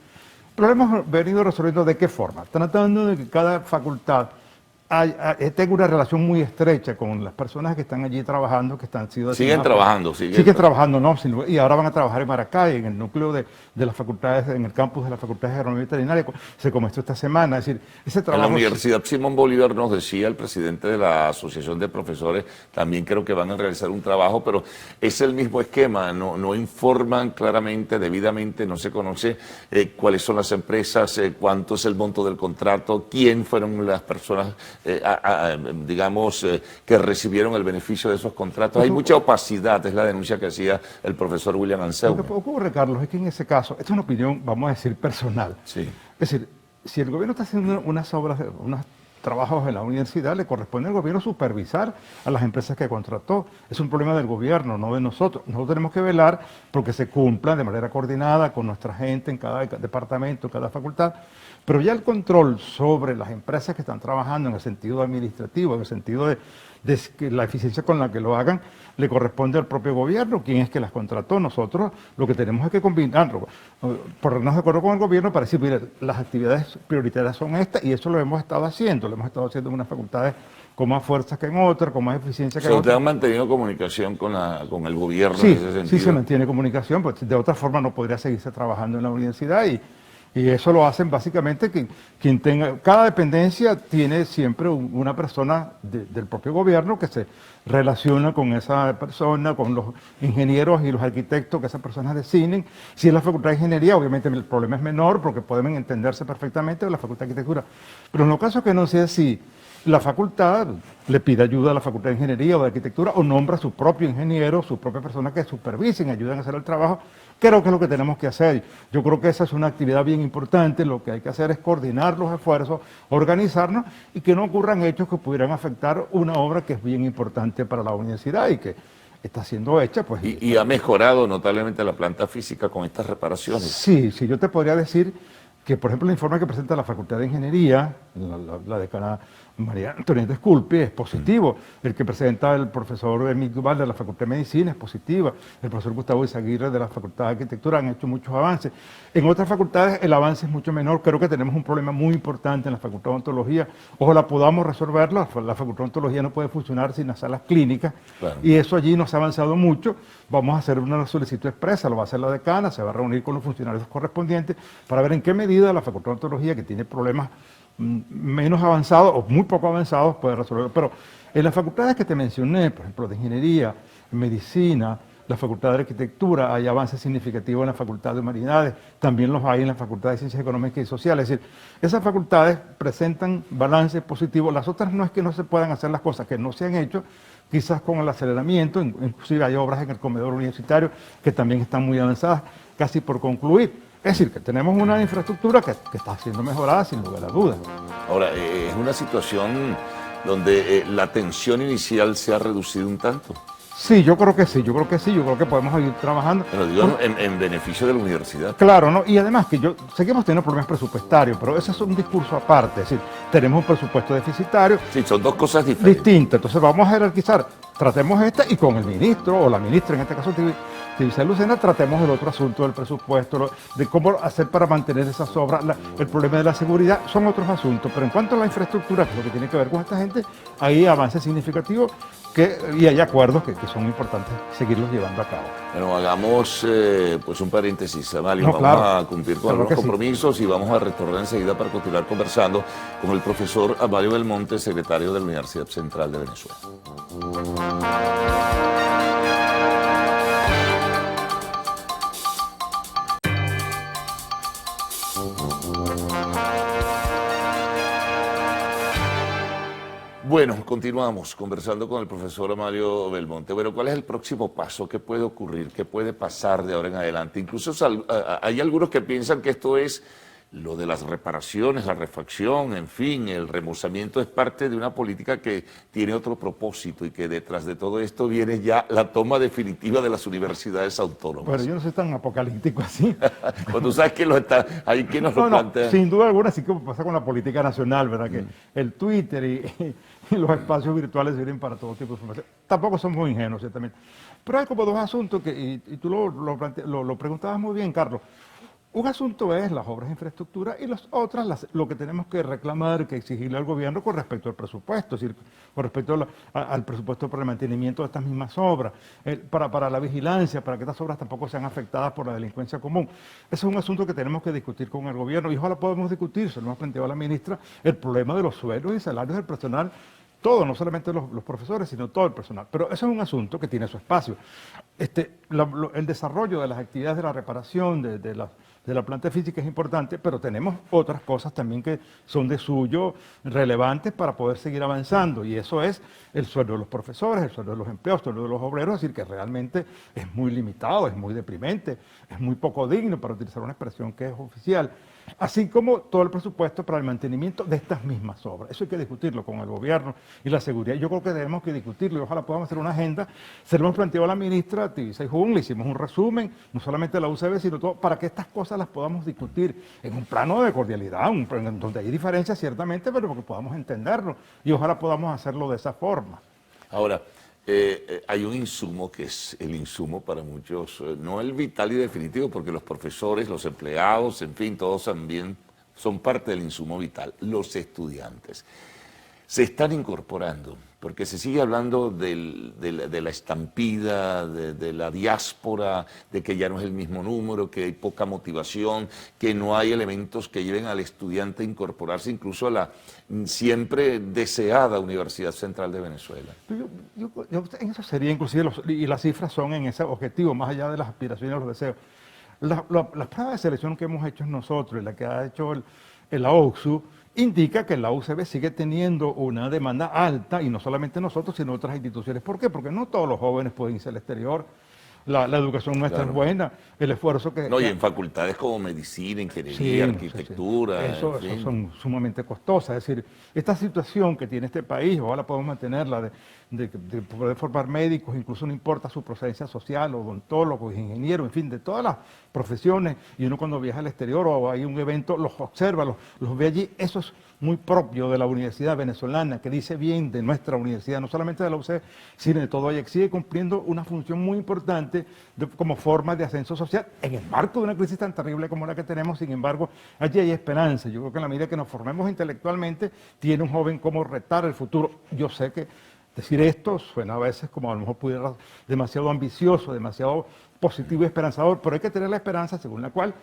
pero lo hemos venido resolviendo ¿de qué forma? Tratando de que cada facultad tengo una relación muy estrecha con las personas que están allí trabajando, que están sido siguen trabajando, ¿no? Y ahora van a trabajar en Maracay, en el núcleo de las facultades, en el campus de las facultades de Agronomía Veterinaria, se comenzó esta semana, es decir, ese trabajo... En la Universidad Simón Bolívar nos decía el presidente de la Asociación de Profesores, también creo que van a realizar un trabajo, pero es el mismo esquema, no informan claramente, debidamente, no se conoce cuáles son las empresas, cuánto es el monto del contrato, quién fueron las personas digamos, que recibieron el beneficio de esos contratos. Hay mucha opacidad, es la denuncia que hacía el profesor William Anselmo. Lo que ocurre, Carlos, es que en ese caso, esta es una opinión, vamos a decir, personal. Sí. Es decir, si el gobierno está haciendo unas obras, unos trabajos en la universidad, le corresponde al gobierno supervisar a las empresas que contrató. Es un problema del gobierno, no de nosotros. Nosotros tenemos que velar porque se cumpla de manera coordinada con nuestra gente en cada departamento, en cada facultad. Pero ya el control sobre las empresas que están trabajando en el sentido administrativo, en el sentido de que la eficiencia con la que lo hagan, le corresponde al propio gobierno, quien es que las contrató. Nosotros lo que tenemos es que combinarlo, ponernos de acuerdo con el gobierno para decir, mire, las actividades prioritarias son estas, y eso lo hemos estado haciendo en unas facultades con más fuerza que en otras, con más eficiencia que en otras. ¿Ustedes han mantenido comunicación con el gobierno Sí, en ese sentido? Sí se mantiene comunicación, pues de otra forma no podría seguirse trabajando en la universidad, y eso lo hacen básicamente quien tenga, cada dependencia tiene siempre una persona del propio gobierno que se relaciona con esa persona, con los ingenieros y los arquitectos que esas personas designen. Si es la Facultad de Ingeniería, obviamente el problema es menor porque pueden entenderse perfectamente con la Facultad de Arquitectura. Pero en los casos que no sea así, la facultad le pide ayuda a la Facultad de Ingeniería o de Arquitectura o nombra a su propio ingeniero, su propia persona que supervisen, ayuden a hacer el trabajo. Creo que es lo que tenemos que hacer. Yo creo que esa es una actividad bien importante. Lo que hay que hacer es coordinar los esfuerzos, organizarnos y que no ocurran hechos que pudieran afectar una obra que es bien importante para la universidad y que está siendo hecha. Pues, y ha mejorado notablemente la planta física con estas reparaciones. Sí, yo te podría decir que, por ejemplo, el informe que presenta la Facultad de Ingeniería, la decana María Antonieta Sculpi, es positivo. El que presenta el profesor Emil Duval de la Facultad de Medicina es positivo. El profesor Gustavo Izaguirre de la Facultad de Arquitectura han hecho muchos avances. En otras facultades el avance es mucho menor. Creo que tenemos un problema muy importante en la Facultad de Odontología. Ojalá podamos resolverlo. La Facultad de Odontología no puede funcionar sin las salas clínicas. Claro. Y eso allí nos ha avanzado mucho. Vamos a hacer una solicitud expresa, lo va a hacer la decana, se va a reunir con los funcionarios correspondientes para ver en qué medida la Facultad de Odontología, que tiene problemas menos avanzados o muy poco avanzados, puede resolverlo. Pero en las facultades que te mencioné, por ejemplo, de Ingeniería, Medicina, la Facultad de Arquitectura, hay avances significativos en la Facultad de Humanidades, también los hay en la Facultad de Ciencias Económicas y Sociales. Es decir, esas facultades presentan balances positivos. Las otras no es que no se puedan hacer las cosas que no se han hecho, quizás con el aceleramiento, inclusive hay obras en el comedor universitario que también están muy avanzadas, casi por concluir. Es decir, que tenemos una infraestructura que está siendo mejorada sin lugar a dudas. Ahora, es una situación donde la tensión inicial se ha reducido un tanto. Sí, yo creo que sí, yo creo que podemos seguir trabajando. Pero digo, en beneficio de la universidad. Claro, ¿no? Y además que seguimos teniendo problemas presupuestarios, pero ese es un discurso aparte, es decir, tenemos un presupuesto deficitario. Sí, son dos cosas diferentes. Distintas, entonces vamos a jerarquizar, tratemos esta y con el ministro o la ministra, en este caso Tibisay Lucena, tratemos el otro asunto del presupuesto, de cómo hacer para mantener esas obras, el problema de la seguridad, son otros asuntos, pero en cuanto a la infraestructura, que es lo que tiene que ver con esta gente, hay avances significativos y hay acuerdos que son importantes seguirlos llevando a cabo. Bueno, hagamos pues un paréntesis, Amalio, no, claro, vamos a cumplir con algunos compromisos y vamos a retornar enseguida para continuar conversando con el profesor Amalio Belmonte, secretario de la Universidad Central de Venezuela. Bueno, continuamos conversando con el profesor Amalio Belmonte. Bueno, ¿cuál es el próximo paso? ¿Qué puede ocurrir? ¿Qué puede pasar de ahora en adelante? Incluso hay algunos que piensan que esto es lo de las reparaciones, la refacción, en fin, el remozamiento es parte de una política que tiene otro propósito y que detrás de todo esto viene ya la toma definitiva de las universidades autónomas. Bueno, yo no soy tan apocalíptico así. Pues tú sabes que hay quien nos lo plantea. Sin duda alguna, sí que pasa con la política nacional, ¿verdad? Que el Twitter y los espacios virtuales sirven para todo tipo de información. Tampoco somos muy ingenuos, ciertamente. Pero hay como dos asuntos y tú lo preguntabas muy bien, Carlos. Un asunto es las obras de infraestructura y las otras, lo que tenemos que reclamar, que exigirle al gobierno con respecto al presupuesto, es decir, con respecto al presupuesto para el mantenimiento de estas mismas obras, para la vigilancia, para que estas obras tampoco sean afectadas por la delincuencia común. Ese es un asunto que tenemos que discutir con el gobierno y ojalá podemos discutir, se lo hemos planteado a la ministra, el problema de los sueldos y salarios del personal. Todo, no solamente los profesores, sino todo el personal. Pero eso es un asunto que tiene su espacio. El desarrollo de las actividades de la reparación, de la planta física es importante, pero tenemos otras cosas también que son de suyo relevantes para poder seguir avanzando. Y eso es el sueldo de los profesores, el sueldo de los empleados, el sueldo de los obreros, es decir, que realmente es muy limitado, es muy deprimente, es muy poco digno, para utilizar una expresión que es oficial. así como todo el presupuesto para el mantenimiento de estas mismas obras. Eso hay que discutirlo con el gobierno y la seguridad. Yo creo que debemos que discutirlo y ojalá podamos hacer una agenda. Se lo hemos planteado a la ministra Tibisay Jun, le hicimos un resumen, no solamente de la UCB, sino todo, para que estas cosas las podamos discutir en un plano de cordialidad, donde hay diferencias ciertamente, pero que podamos entenderlo y ojalá podamos hacerlo de esa forma. Ahora, hay un insumo que es el insumo para muchos, no el vital y definitivo, porque los profesores, los empleados, en fin, todos también son parte del insumo vital, los estudiantes. Se están incorporando, porque se sigue hablando de la estampida, de la diáspora, de que ya no es el mismo número, que hay poca motivación, que no hay elementos que lleven al estudiante a incorporarse incluso a la siempre deseada Universidad Central de Venezuela. Yo en eso sería inclusive, y las cifras son en ese objetivo, más allá de las aspiraciones y los deseos. Las pruebas de selección que hemos hecho nosotros y la que ha hecho la OCSU, indica que la UCB sigue teniendo una demanda alta, y no solamente nosotros, sino otras instituciones. ¿Por qué? Porque no todos los jóvenes pueden irse al exterior. La educación nuestra es buena, el esfuerzo que... No, y en facultades como medicina, ingeniería, arquitectura... Eso son sumamente costosas. Es decir, esta situación que tiene este país, ojalá podemos mantenerla, de poder formar médicos, incluso no importa su procedencia social, odontólogos, ingenieros, en fin, de todas las profesiones, y uno cuando viaja al exterior o hay un evento, los observa, los ve allí. Eso es muy propio de la universidad venezolana, que dice bien de nuestra universidad, no solamente de la UCB, sino de todo, y sigue cumpliendo una función muy importante como forma de ascenso social en el marco de una crisis tan terrible como la que tenemos. Sin embargo, allí hay esperanza. Yo creo que en la medida que nos formemos intelectualmente, tiene un joven cómo retar el futuro. Yo sé que decir esto suena a veces como a lo mejor pudiera demasiado ambicioso, demasiado positivo y esperanzador, pero hay que tener la esperanza según la cual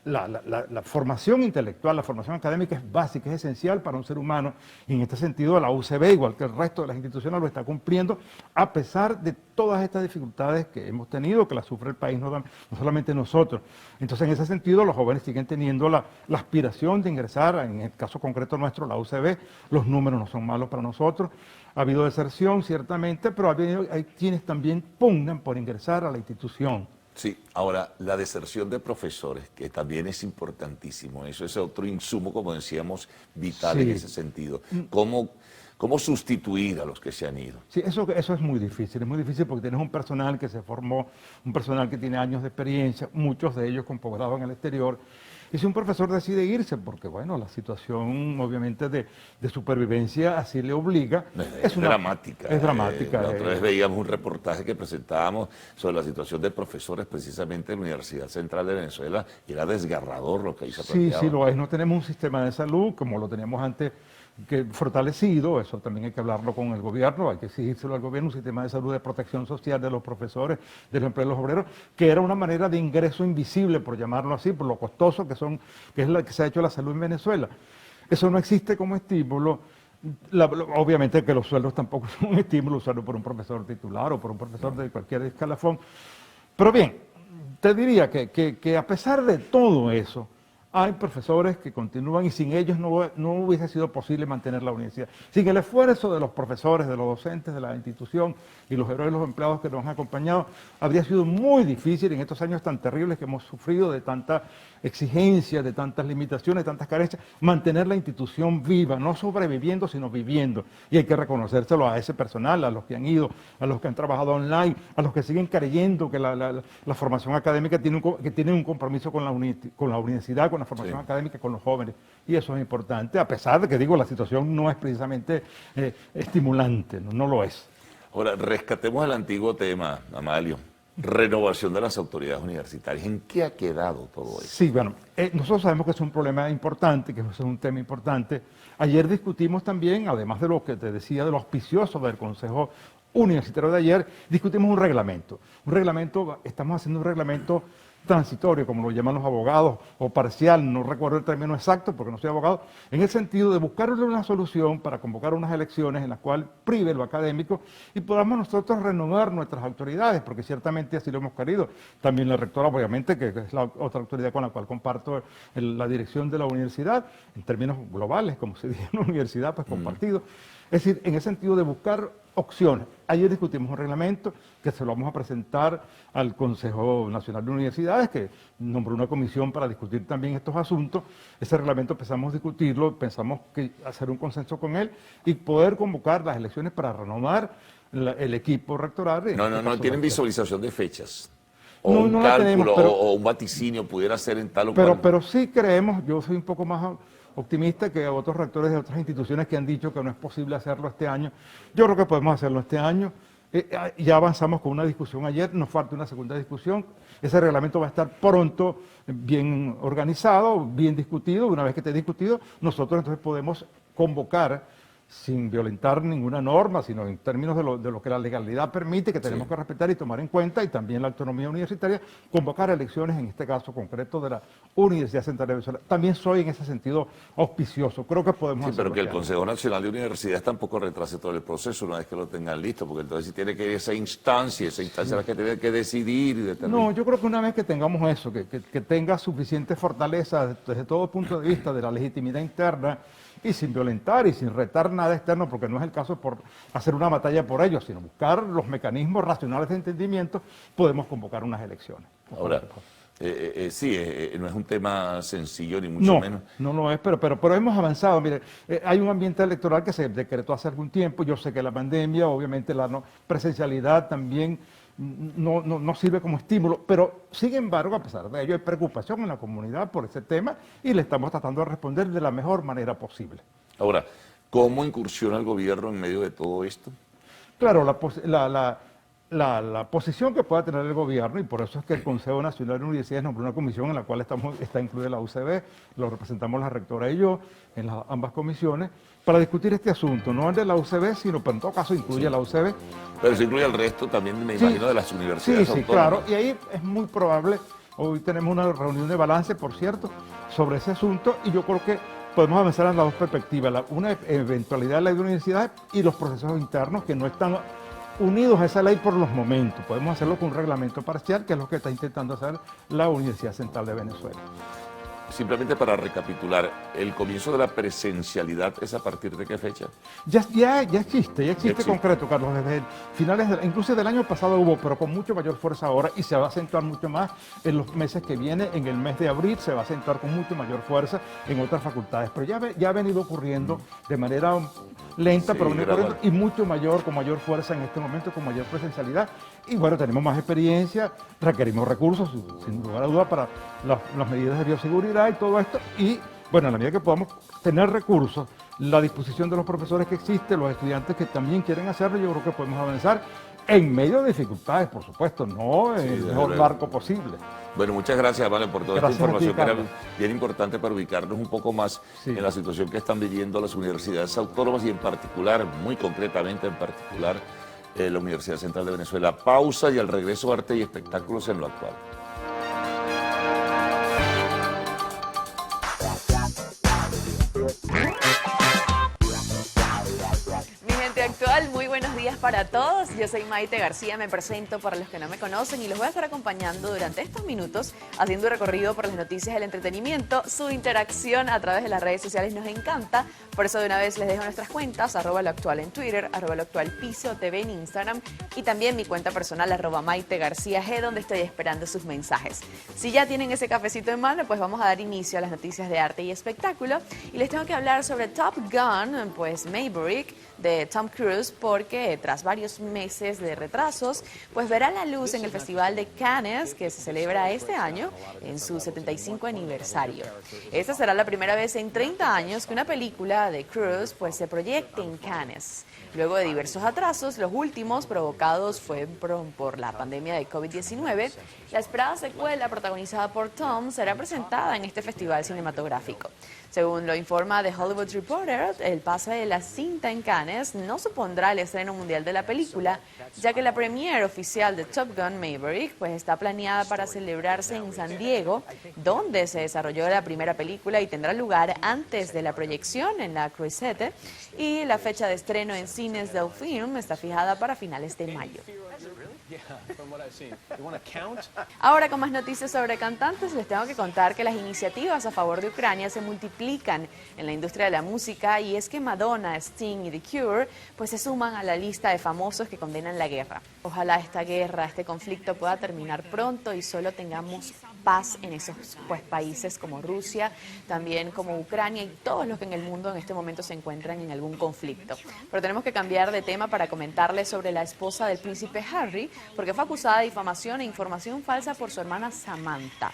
la formación intelectual, la formación académica es básica, es esencial para un ser humano, y en este sentido la UCB, igual que el resto de las instituciones, lo está cumpliendo, a pesar de todas estas dificultades que hemos tenido, que las sufre el país, no solamente nosotros. Entonces, en ese sentido, los jóvenes siguen teniendo la aspiración de ingresar, en el caso concreto nuestro, la UCB. Los números no son malos para nosotros. Ha habido deserción, ciertamente, pero hay quienes también pugnan por ingresar a la institución. Sí, ahora, la deserción de profesores, que también es importantísimo, eso es otro insumo, como decíamos, vital en ese sentido. ¿Cómo sustituir a los que se han ido? Sí, eso es muy difícil porque tienes un personal que se formó, un personal que tiene años de experiencia, muchos de ellos con posgrado en el exterior. Y si un profesor decide irse, porque bueno, la situación obviamente de supervivencia así le obliga. Es dramática. Es dramática. La otra vez veíamos un reportaje que presentábamos sobre la situación de profesores precisamente en la Universidad Central de Venezuela, y era desgarrador lo que ahí se planteaba. Sí, lo es. No tenemos un sistema de salud como lo teníamos antes, que fortalecido. Eso también hay que hablarlo con el gobierno, hay que exigírselo al gobierno, un sistema de salud, de protección social de los profesores, de los empleados, de los obreros, que era una manera de ingreso invisible, por llamarlo así, por lo costoso que es la que se ha hecho la salud en Venezuela. Eso no existe como estímulo. Obviamente que los sueldos tampoco son un estímulo usarlo por un profesor titular o por un profesor de cualquier escalafón. Pero bien, te diría que a pesar de todo eso, hay profesores que continúan, y sin ellos no hubiese sido posible mantener la universidad. Sin el esfuerzo de los profesores, de los docentes de la institución y los héroes de los empleados que nos han acompañado, habría sido muy difícil en estos años tan terribles que hemos sufrido, de tanta exigencia, de tantas limitaciones, de tantas carencias, mantener la institución viva, no sobreviviendo, sino viviendo. Y hay que reconocérselo a ese personal, a los que han ido, a los que han trabajado online, a los que siguen creyendo que la formación académica tiene un compromiso con la universidad, con la formación académica, con los jóvenes, y eso es importante, a pesar de que, digo, la situación no es precisamente estimulante, no lo es. Ahora, rescatemos el antiguo tema, Amalio, renovación de las autoridades universitarias. ¿En qué ha quedado todo eso? Sí, bueno, nosotros sabemos que es un problema importante, que es un tema importante. Ayer discutimos también, además de lo que te decía de lo auspicioso del Consejo Universitario de ayer, discutimos un reglamento. Estamos haciendo un reglamento transitorio, como lo llaman los abogados, o parcial, no recuerdo el término exacto porque no soy abogado, en el sentido de buscarle una solución para convocar unas elecciones en las cuales prive lo académico y podamos nosotros renovar nuestras autoridades, porque ciertamente así lo hemos querido. También la rectora, obviamente, que es la otra autoridad con la cual comparto la dirección de la universidad, en términos globales, como se dice en la universidad, pues compartido. Es decir, en el sentido de buscar opciones. Ayer discutimos un reglamento que se lo vamos a presentar al Consejo Nacional de Universidades, que nombró una comisión para discutir también estos asuntos. Ese reglamento empezamos a discutirlo, pensamos que hacer un consenso con él y poder convocar las elecciones para renovar el equipo rectoral. No tienen visualización de fechas. O No, un no la cálculo tenemos, o un vaticinio pudiera ser en tal o cual. Pero sí creemos, yo soy un poco más optimista que otros rectores de otras instituciones que han dicho que no es posible hacerlo este año. Yo creo que podemos hacerlo este año. Ya avanzamos con una discusión ayer, nos falta una segunda discusión. Ese reglamento va a estar pronto bien organizado, bien discutido. Una vez que esté discutido, nosotros entonces podemos convocar, sin violentar ninguna norma, sino en términos de lo que la legalidad permite, que tenemos que respetar y tomar en cuenta, y también la autonomía universitaria, convocar elecciones, en este caso concreto de la Universidad Central de Venezuela. También soy en ese sentido auspicioso, creo que podemos hacerlo. Pero que el Consejo Nacional de Universidades tampoco retrase todo el proceso una vez que lo tengan listo, porque entonces si tiene que ir esa instancia es la que tiene que decidir y determinar. No, yo creo que una vez que tengamos eso, que tenga suficiente fortaleza desde todo punto de vista de la legitimidad interna, y sin violentar y sin retar nada externo, porque no es el caso por hacer una batalla por ellos, sino buscar los mecanismos racionales de entendimiento, podemos convocar unas elecciones. Ahora, no es un tema sencillo ni mucho menos. No lo es, pero hemos avanzado. Mire, hay un ambiente electoral que se decretó hace algún tiempo. Yo sé que la pandemia, obviamente la presencialidad también no sirve como estímulo, pero sin embargo, a pesar de ello, hay preocupación en la comunidad por ese tema y le estamos tratando de responder de la mejor manera posible. Ahora, ¿cómo incursiona el gobierno en medio de todo esto? Claro, la posición que pueda tener el gobierno, y por eso es que el Consejo Nacional de Universidades nombró una comisión en la cual está incluida la UCB, lo representamos la rectora y yo en ambas comisiones, para discutir este asunto, no el de la UCB, sino, pero en todo caso incluye la UCB. Pero se incluye el resto también, me imagino, de las universidades autónomas. Sí, claro, y ahí es muy probable, hoy tenemos una reunión de balance, por cierto, sobre ese asunto, y yo creo que podemos avanzar en las dos perspectivas, una eventualidad de la universidad y los procesos internos que no están unidos a esa ley por los momentos. Podemos hacerlo con un reglamento parcial, que es lo que está intentando hacer la Universidad Central de Venezuela. Simplemente para recapitular, ¿el comienzo de la presencialidad es a partir de qué fecha? Ya existe concreto, Carlos, desde finales, incluso del año pasado hubo, pero con mucho mayor fuerza ahora, y se va a acentuar mucho más en los meses que vienen. En el mes de abril se va a acentuar con mucho mayor fuerza en otras facultades, pero ya ha venido ocurriendo de manera lenta, pero ocurriendo, y mucho mayor, con mayor fuerza en este momento, con mayor presencialidad. Y bueno, tenemos más experiencia, requerimos recursos, sin lugar a duda, para las medidas de bioseguridad y todo esto. Y bueno, a la medida que podamos tener recursos, la disposición de los profesores que existe, los estudiantes que también quieren hacerlo, yo creo que podemos avanzar en medio de dificultades, por supuesto, no en el mejor marco posible. Bueno, muchas gracias, Vale, por toda esta información que era bien importante para ubicarnos un poco más en la situación que están viviendo las universidades autónomas y en particular, muy concretamente en particular, la Universidad Central de Venezuela. Pausa y al regreso, arte y espectáculos en lo actual. Muy buenos días para todos, yo soy Maite García, me presento para los que no me conocen y los voy a estar acompañando durante estos minutos haciendo un recorrido por las noticias del entretenimiento. Su interacción a través de las redes sociales nos encanta, por eso de una vez les dejo nuestras cuentas, @loactual en Twitter, @loactual_TV en Instagram y también mi cuenta personal @MaiteGarcíaG, donde estoy esperando sus mensajes. Si ya tienen ese cafecito en mano, pues vamos a dar inicio a las noticias de arte y espectáculo y les tengo que hablar sobre Top Gun, pues Maverick, de Tom Cruise, porque tras varios meses de retrasos, pues verá la luz en el Festival de Cannes, que se celebra este año en su 75 aniversario. Esta será la primera vez en 30 años que una película de Cruise pues se proyecte en Cannes. Luego de diversos atrasos, los últimos provocados fue por la pandemia de COVID-19, la esperada secuela protagonizada por Tom será presentada en este festival cinematográfico. Según lo informa The Hollywood Reporter, el pase de la cinta en Cannes no supondrá el estreno mundial de la película, ya que la premiere oficial de Top Gun Maverick pues está planeada para celebrarse en San Diego, donde se desarrolló la primera película y tendrá lugar antes de la proyección en la Croisette, y la fecha de estreno en cines del film está fijada para finales de mayo. Ahora, con más noticias sobre cantantes, les tengo que contar que las iniciativas a favor de Ucrania se multiplican en la industria de la música, y es que Madonna, Sting y The Cure Twitter, pues se suman a la lista de famosos que condenan la guerra. Ojalá esta guerra, este conflicto pueda terminar pronto y solo tengamos paz en esos países como Rusia, también como Ucrania y todos los que en el mundo en este momento se encuentran en algún conflicto. Pero tenemos que cambiar de tema para comentarles sobre la esposa del príncipe Harry, porque fue acusada de difamación e información falsa por su hermana Samantha.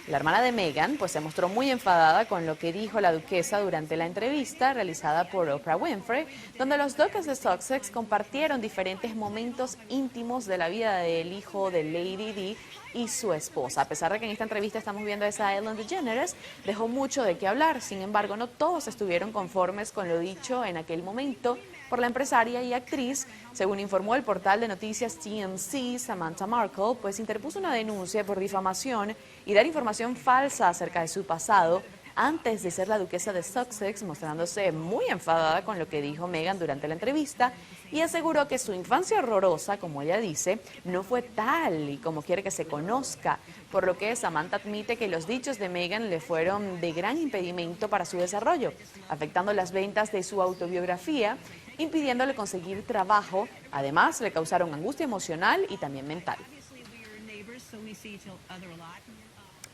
La hermana de Meghan pues se mostró muy enfadada con lo que dijo la duquesa durante la entrevista realizada por Oprah Winfrey, donde los duques de Sussex compartieron diferentes momentos íntimos de la vida del hijo de Lady Di y su esposa. A pesar de que en esta entrevista estamos viendo a esa Ellen DeGeneres, dejó mucho de qué hablar. Sin embargo, no todos estuvieron conformes con lo dicho en aquel momento por la empresaria y actriz. Según informó el portal de noticias TMZ, Samantha Markle pues interpuso una denuncia por difamación y dar información falsa acerca de su pasado antes de ser la duquesa de Sussex, mostrándose muy enfadada con lo que dijo Meghan durante la entrevista, y aseguró que su infancia horrorosa, como ella dice, no fue tal y como quiere que se conozca, por lo que Samantha admite que los dichos de Meghan le fueron de gran impedimento para su desarrollo, afectando las ventas de su autobiografía, impidiéndole conseguir trabajo. Además, le causaron angustia emocional y también mental.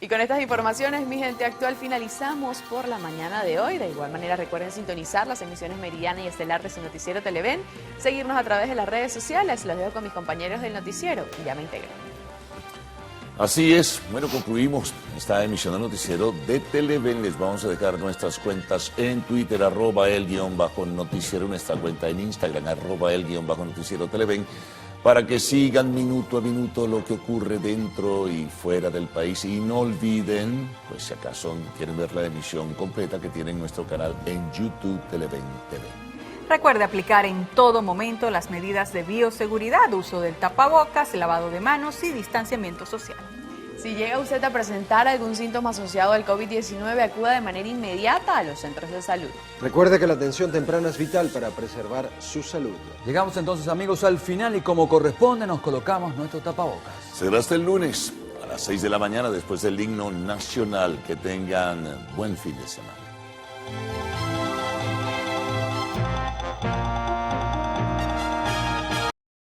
Y con estas informaciones, mi gente actual, finalizamos por la mañana de hoy. De igual manera, recuerden sintonizar las emisiones Meridiana y Estelar de su noticiero Televen, seguirnos a través de las redes sociales. Los dejo con mis compañeros del noticiero y ya me integro. Así es. Bueno, concluimos esta emisión del noticiero de Televen. Les vamos a dejar nuestras cuentas en Twitter, @el_noticiero, nuestra cuenta en Instagram, @el_noticiero Televen, para que sigan minuto a minuto lo que ocurre dentro y fuera del país. Y no olviden, pues si acaso quieren ver la emisión completa, que tienen nuestro canal en YouTube Televen TV. Recuerde aplicar en todo momento las medidas de bioseguridad, uso del tapabocas, lavado de manos y distanciamiento social. Si llega usted a presentar algún síntoma asociado al COVID-19, acuda de manera inmediata a los centros de salud. Recuerde que la atención temprana es vital para preservar su salud. Llegamos entonces, amigos, al final y como corresponde nos colocamos nuestro tapabocas. Será hasta el lunes a las 6 de la mañana después del himno nacional. Que tengan buen fin de semana.